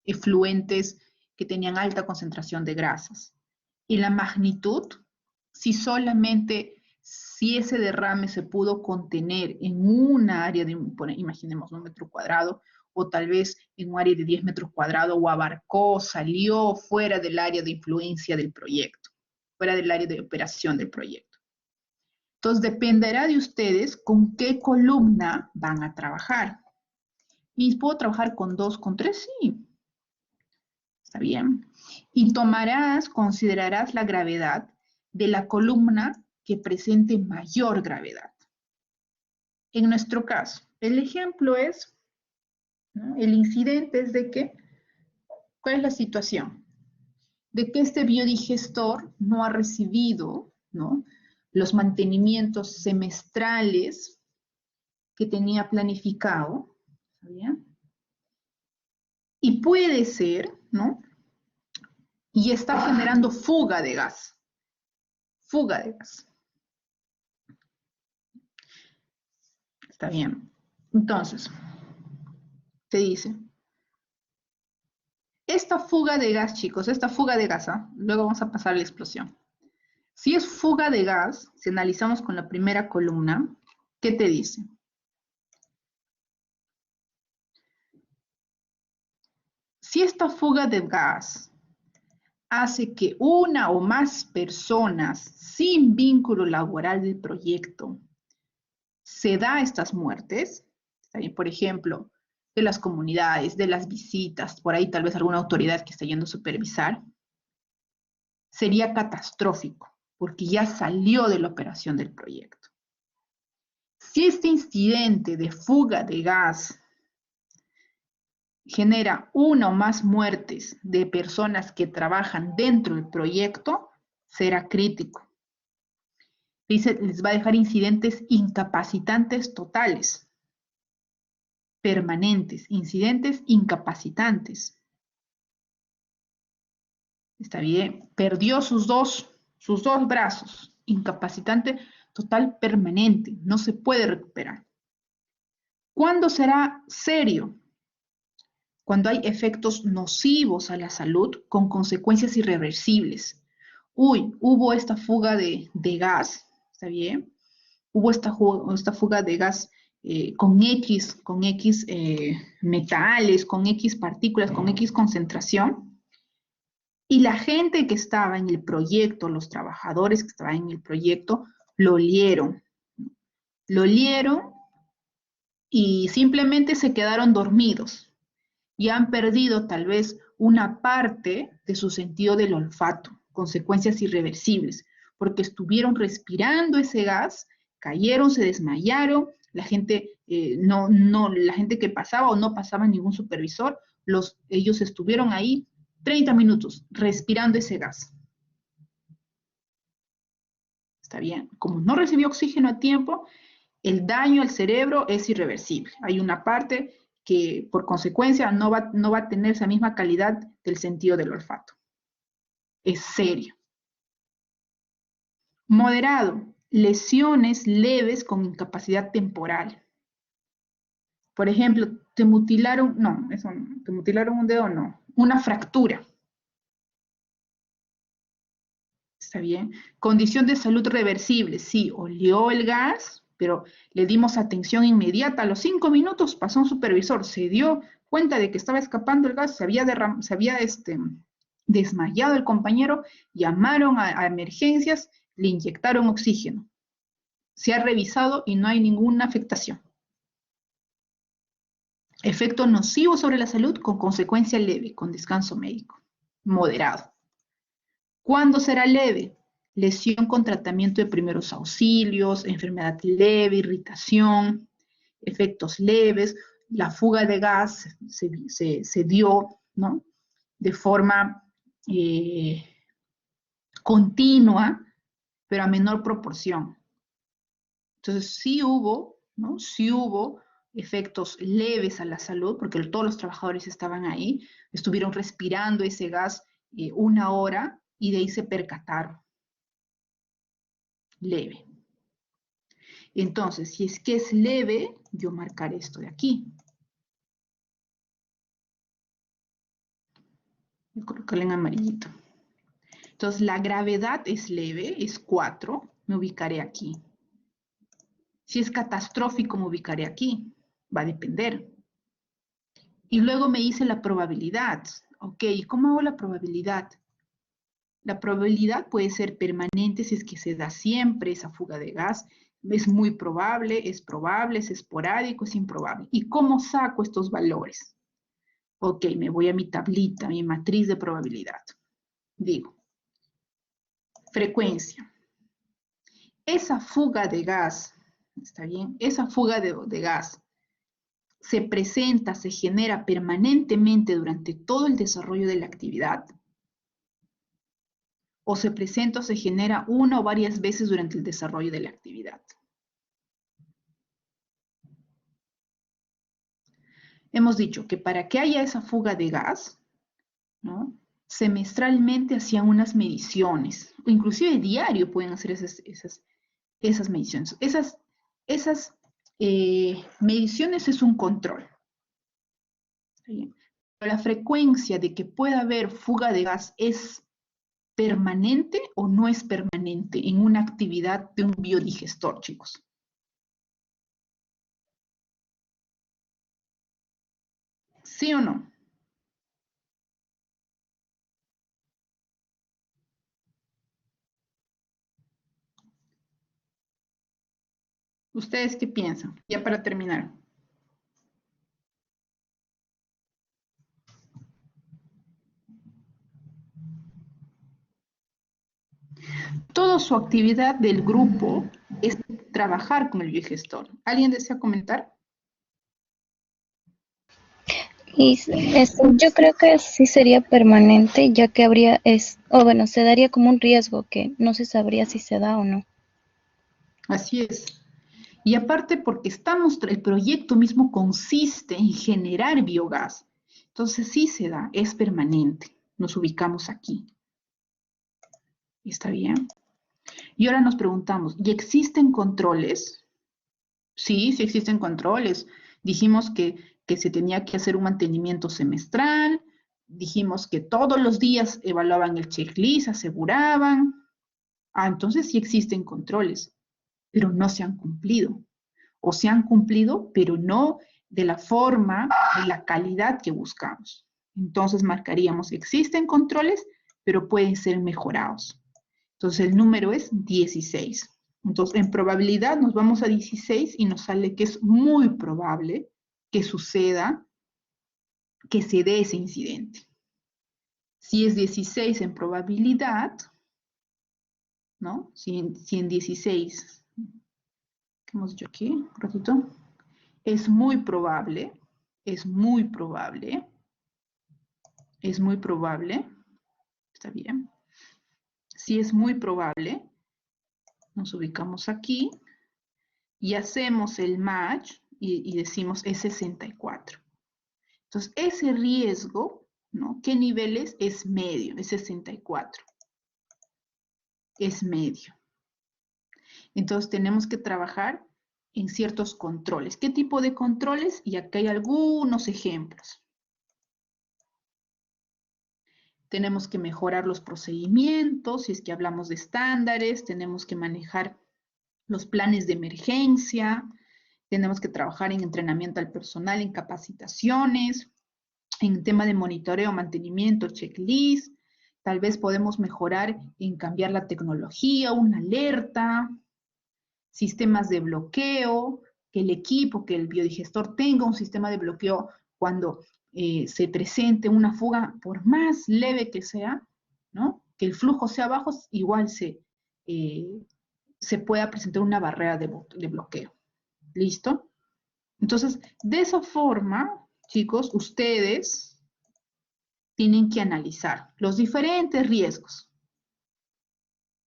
efluentes que tenían alta concentración de grasas? Y la magnitud, si ese derrame se pudo contener en una área de, imaginemos, 1 metro cuadrado, o tal vez en un área de 10 metros cuadrados, o abarcó, salió fuera del área de influencia del proyecto, fuera del área de operación del proyecto. Entonces, dependerá de ustedes con qué columna van a trabajar. ¿Y puedo trabajar con 2, con 3? Sí. ¿Está bien? Y considerarás la gravedad de la columna que presente mayor gravedad. En nuestro caso, el ejemplo es, ¿no? El incidente es de que, ¿cuál es la situación? De que este biodigestor no ha recibido, ¿no?, los mantenimientos semestrales que tenía planificado, ¿está bien? Y puede ser, ¿no?, y está generando fuga de gas. Fuga de gas. Está bien. Entonces, te dice, esta fuga de gas, chicos, esta fuga de gas, luego vamos a pasar a la explosión. Si es fuga de gas, si analizamos con la primera columna, ¿qué te dice? Si esta fuga de gas hace que una o más personas sin vínculo laboral del proyecto se da estas muertes, por ejemplo, de las comunidades, de las visitas, por ahí tal vez alguna autoridad que está yendo a supervisar, sería catastrófico, porque ya salió de la operación del proyecto. Si este incidente de fuga de gas genera una o más muertes de personas que trabajan dentro del proyecto, será crítico. Dice, les va a dejar incidentes incapacitantes totales, permanentes, incidentes incapacitantes. Está bien, perdió sus dos brazos, incapacitante total permanente, no se puede recuperar. ¿Cuándo será serio? Cuando hay efectos nocivos a la salud con consecuencias irreversibles. Uy, hubo esta fuga de gas, ¿está bien? Hubo esta fuga de gas con X metales, con X partículas, con X concentración. Y la gente que estaba en el proyecto, los trabajadores que estaban en el proyecto, lo olieron. Lo olieron y simplemente se quedaron dormidos. Y han perdido tal vez una parte de su sentido del olfato, consecuencias irreversibles, porque estuvieron respirando ese gas, cayeron, se desmayaron, la gente, la gente que pasaba o no pasaba ningún supervisor, ellos estuvieron ahí 30 minutos respirando ese gas. Está bien, como no recibió oxígeno a tiempo, el daño al cerebro es irreversible. Hay una parte que por consecuencia no va a tener esa misma calidad del sentido del olfato. Es serio. Moderado, lesiones leves con incapacidad temporal. Por ejemplo, te mutilaron un dedo, no, una fractura. ¿Está bien? Condición de salud reversible, sí, olió el gas, pero le dimos atención inmediata. A los 5 minutos pasó un supervisor, se dio cuenta de que estaba escapando el gas, se había desmayado el compañero, llamaron a emergencias, le inyectaron oxígeno. Se ha revisado y no hay ninguna afectación. Efecto nocivo sobre la salud con consecuencia leve, con descanso médico. Moderado. ¿Cuándo será leve? Lesión con tratamiento de primeros auxilios, enfermedad leve, irritación, efectos leves. La fuga de gas se dio, ¿no?, de forma continua, pero a menor proporción. Entonces sí hubo, ¿no?, sí hubo efectos leves a la salud, porque todos los trabajadores estaban ahí, estuvieron respirando ese gas 1 hora, y de ahí se percataron. Leve. Entonces, si es que es leve, yo marcaré esto de aquí. Voy a colocarle en amarillito. Entonces, la gravedad es leve, es 4, me ubicaré aquí. Si es catastrófico, me ubicaré aquí. Va a depender. Y luego me dice la probabilidad. Ok, ¿cómo hago la probabilidad? La probabilidad puede ser permanente si es que se da siempre esa fuga de gas. Es muy probable, es esporádico, es improbable. ¿Y cómo saco estos valores? Ok, me voy a mi tablita, mi matriz de probabilidad. Digo, frecuencia. Esa fuga de gas, ¿está bien? Esa fuga de gas se presenta, se genera permanentemente durante todo el desarrollo de la actividad, o se presenta o se genera una o varias veces durante el desarrollo de la actividad. Hemos dicho que para que haya esa fuga de gas, ¿no?, semestralmente hacían unas mediciones, o inclusive diario pueden hacer esas mediciones. Esas mediciones es un control. La frecuencia de que pueda haber fuga de gas es permanente o no es permanente en una actividad de un biodigestor, chicos. ¿Sí o no? ¿Ustedes qué piensan? Ya para terminar. Toda su actividad del grupo es trabajar con el biogestor. ¿Alguien desea comentar? Y yo creo que sí sería permanente, ya que habría, o bueno, se daría como un riesgo que no se sabría si se da o no. Así es. Y aparte porque el proyecto mismo consiste en generar biogás. Entonces sí se da, es permanente. Nos ubicamos aquí. ¿Está bien? Y ahora nos preguntamos, ¿y existen controles? Sí, sí existen controles. Dijimos que se tenía que hacer un mantenimiento semestral, dijimos que todos los días evaluaban el checklist, aseguraban. Ah, entonces sí existen controles, pero no se han cumplido. O se han cumplido, pero no de la forma, de la calidad que buscamos. Entonces marcaríamos, existen controles, pero pueden ser mejorados. Entonces el número es 16. Entonces en probabilidad nos vamos a 16 y nos sale que es muy probable que suceda, que se dé ese incidente. Si es 16 en probabilidad, ¿no? Si en 16, ¿qué hemos dicho aquí? Un ratito. Es muy probable, es muy probable, es muy probable, está bien. Si es muy probable, nos ubicamos aquí y hacemos el match y decimos es 64. Entonces, ese riesgo, ¿no? ¿Qué nivel es? Es medio, es 64. Es medio. Entonces, tenemos que trabajar en ciertos controles. ¿Qué tipo de controles? Y acá hay algunos ejemplos. Tenemos que mejorar los procedimientos, si es que hablamos de estándares, tenemos que manejar los planes de emergencia, tenemos que trabajar en entrenamiento al personal, en capacitaciones, en tema de monitoreo, mantenimiento, checklist. Tal vez podemos mejorar en cambiar la tecnología, una alerta, sistemas de bloqueo, que el equipo, que el biodigestor tenga un sistema de bloqueo cuando se presente una fuga, por más leve que sea, ¿no? Que el flujo sea bajo, igual se pueda presentar una barrera de bloqueo. ¿Listo? Entonces, de esa forma, chicos, ustedes tienen que analizar los diferentes riesgos.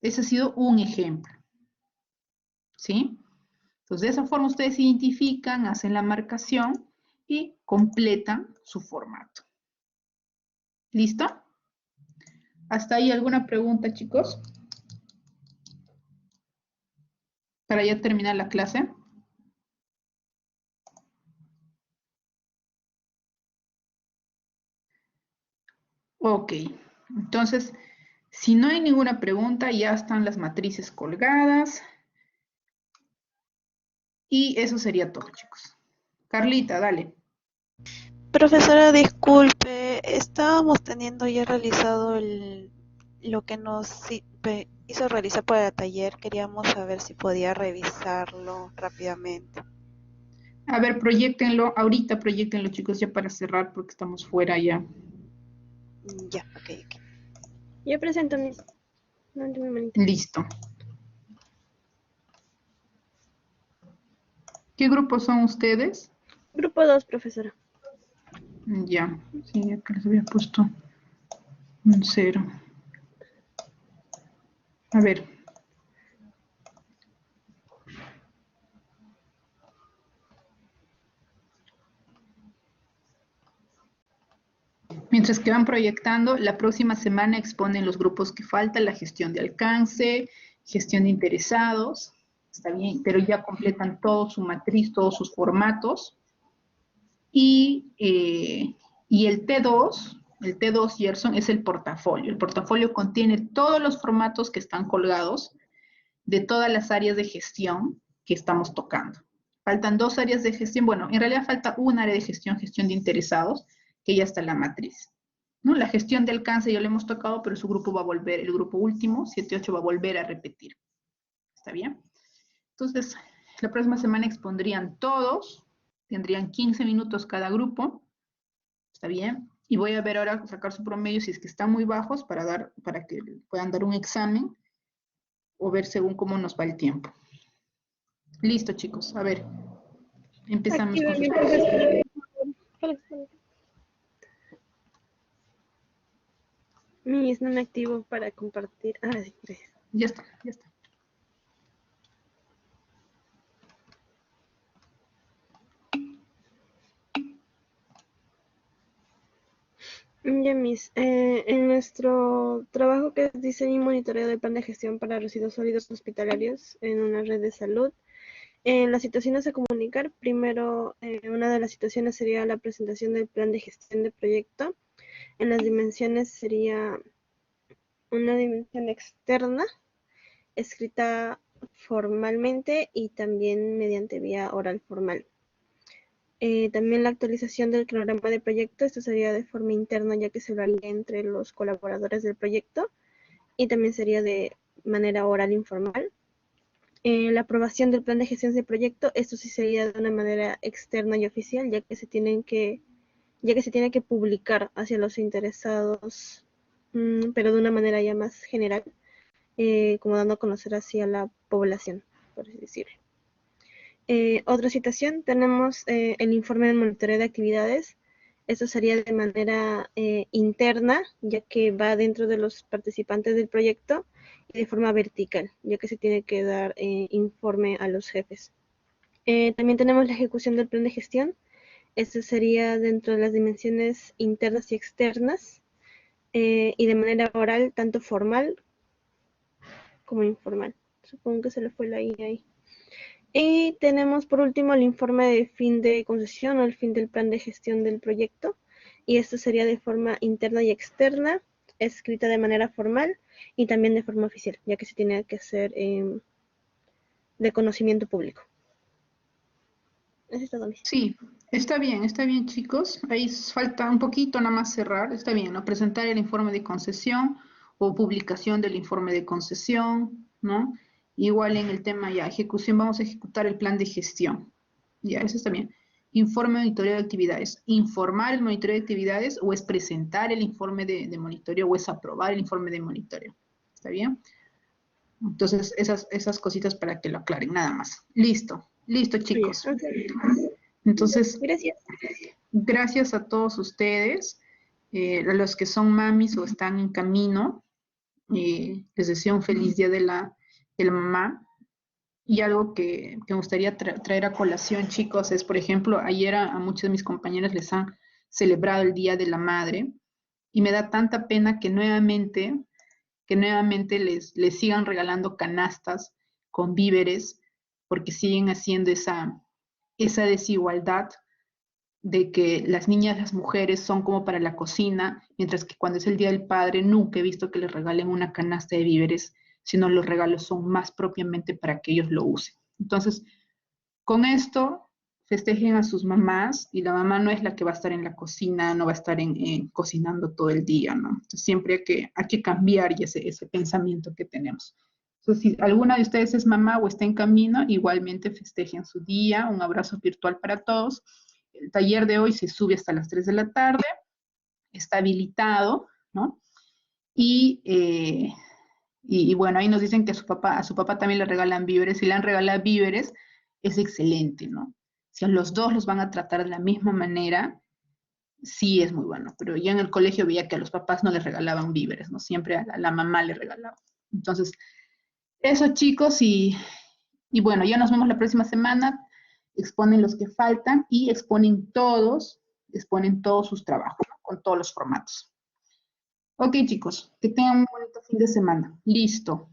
Ese ha sido un ejemplo. ¿Sí? Entonces, de esa forma ustedes identifican, hacen la marcación y completan su formato. ¿Listo? ¿Hasta ahí alguna pregunta, chicos? Para ya terminar la clase. Ok, entonces, si no hay ninguna pregunta, ya están las matrices colgadas. Y eso sería todo, chicos. Carlita, dale. Profesora, disculpe, estábamos teniendo ya realizado lo que nos hizo realizar para el taller. Queríamos saber si podía revisarlo rápidamente. A ver, proyéctenlo. Ahorita proyéctenlo, chicos, ya para cerrar porque estamos fuera ya. Ya, ok. Yo presento mis... Listo. ¿Qué grupo son ustedes? Grupo 2, profesora. Ya, sí, acá les había puesto un 0. A ver. Mientras que van proyectando, la próxima semana exponen los grupos que faltan, la gestión de alcance, gestión de interesados, está bien, pero ya completan todo su matriz, todos sus formatos. Y el T2, Gerson, es el portafolio. El portafolio contiene todos los formatos que están colgados de todas las áreas de gestión que estamos tocando. Faltan 2 áreas de gestión, bueno, en realidad falta una área de gestión de interesados, que ya está en la matriz, ¿no? La gestión de alcance ya lo hemos tocado, pero su grupo va a volver, el grupo último, 7-8, va a volver a repetir. ¿Está bien? Entonces, la próxima semana expondrían todos, tendrían 15 minutos cada grupo, ¿está bien? Y voy a ver ahora, sacar su promedio si es que están muy bajos para que puedan dar un examen o ver según cómo nos va el tiempo. Listo, chicos, a ver, empezamos con sus Mis, no me activo para compartir. Ah, sí, gracias. Ya está, ya está. Ya, Miss, en nuestro trabajo que es diseño y monitoreo del plan de gestión para residuos sólidos hospitalarios en una red de salud, en las situaciones a comunicar, primero, una de las situaciones sería la presentación del plan de gestión de proyecto. En las dimensiones sería una dimensión externa, escrita formalmente y también mediante vía oral formal. También la actualización del cronograma de proyecto, esto sería de forma interna ya que se lo haría entre los colaboradores del proyecto y también sería de manera oral informal. La aprobación del plan de gestión de proyecto, esto sí sería de una manera externa y oficial ya que se tiene que publicar hacia los interesados, pero de una manera ya más general, como dando a conocer hacia la población, por así decirlo. Otra situación, tenemos el informe de monitoreo de actividades. Esto sería de manera interna, ya que va dentro de los participantes del proyecto, y de forma vertical, ya que se tiene que dar informe a los jefes. También tenemos la ejecución del plan de gestión. Esto sería dentro de las dimensiones internas y externas, y de manera oral, tanto formal como informal. Supongo que se le fue la I ahí. Y tenemos por último el informe de fin de concesión o el fin del plan de gestión del proyecto. Y esto sería de forma interna y externa, escrita de manera formal y también de forma oficial, ya que se tiene que hacer de conocimiento público. Eso es todo, Miss. Sí, está bien, chicos. Ahí falta un poquito nada más cerrar. Está bien, ¿no? Presentar el informe de concesión o publicación del informe de concesión, ¿no? Igual en el tema ya, ejecución, vamos a ejecutar el plan de gestión. Ya, eso está bien. Informe de monitoreo de actividades. ¿Informar el monitoreo de actividades o es presentar el informe de monitoreo o es aprobar el informe de monitoreo? ¿Está bien? Entonces, esas cositas para que lo aclaren, nada más. Listo, chicos. Entonces, gracias a todos ustedes, a los que son mamis o están en camino. Les deseo un feliz día de la mamá. Y algo que me gustaría traer a colación, chicos, es, por ejemplo, ayer a muchos de mis compañeros les han celebrado el Día de la Madre, y me da tanta pena que nuevamente les sigan regalando canastas con víveres, porque siguen haciendo esa desigualdad de que las niñas, las mujeres son como para la cocina, mientras que cuando es el Día del Padre nunca he visto que les regalen una canasta de víveres, sino los regalos son más propiamente para que ellos lo usen. Entonces, con esto, festejen a sus mamás, y la mamá no es la que va a estar en la cocina, no va a estar cocinando todo el día, ¿no? Entonces, siempre hay que cambiar ese pensamiento que tenemos. Entonces, si alguna de ustedes es mamá o está en camino, igualmente festejen su día. Un abrazo virtual para todos. El taller de hoy se sube hasta las 3 de la tarde, está habilitado, ¿no? Y bueno, ahí nos dicen que a su papá también le regalan víveres. Si le han regalado víveres, es excelente, ¿no? Si a los dos los van a tratar de la misma manera, sí es muy bueno. Pero yo en el colegio veía que a los papás no les regalaban víveres, ¿no? Siempre a la mamá le regalaban. Entonces, eso, chicos, y bueno, ya nos vemos la próxima semana. Exponen los que faltan y exponen todos sus trabajos, ¿no? con todos los formatos. Ok, chicos, que tengan un bonito fin de semana. Listo.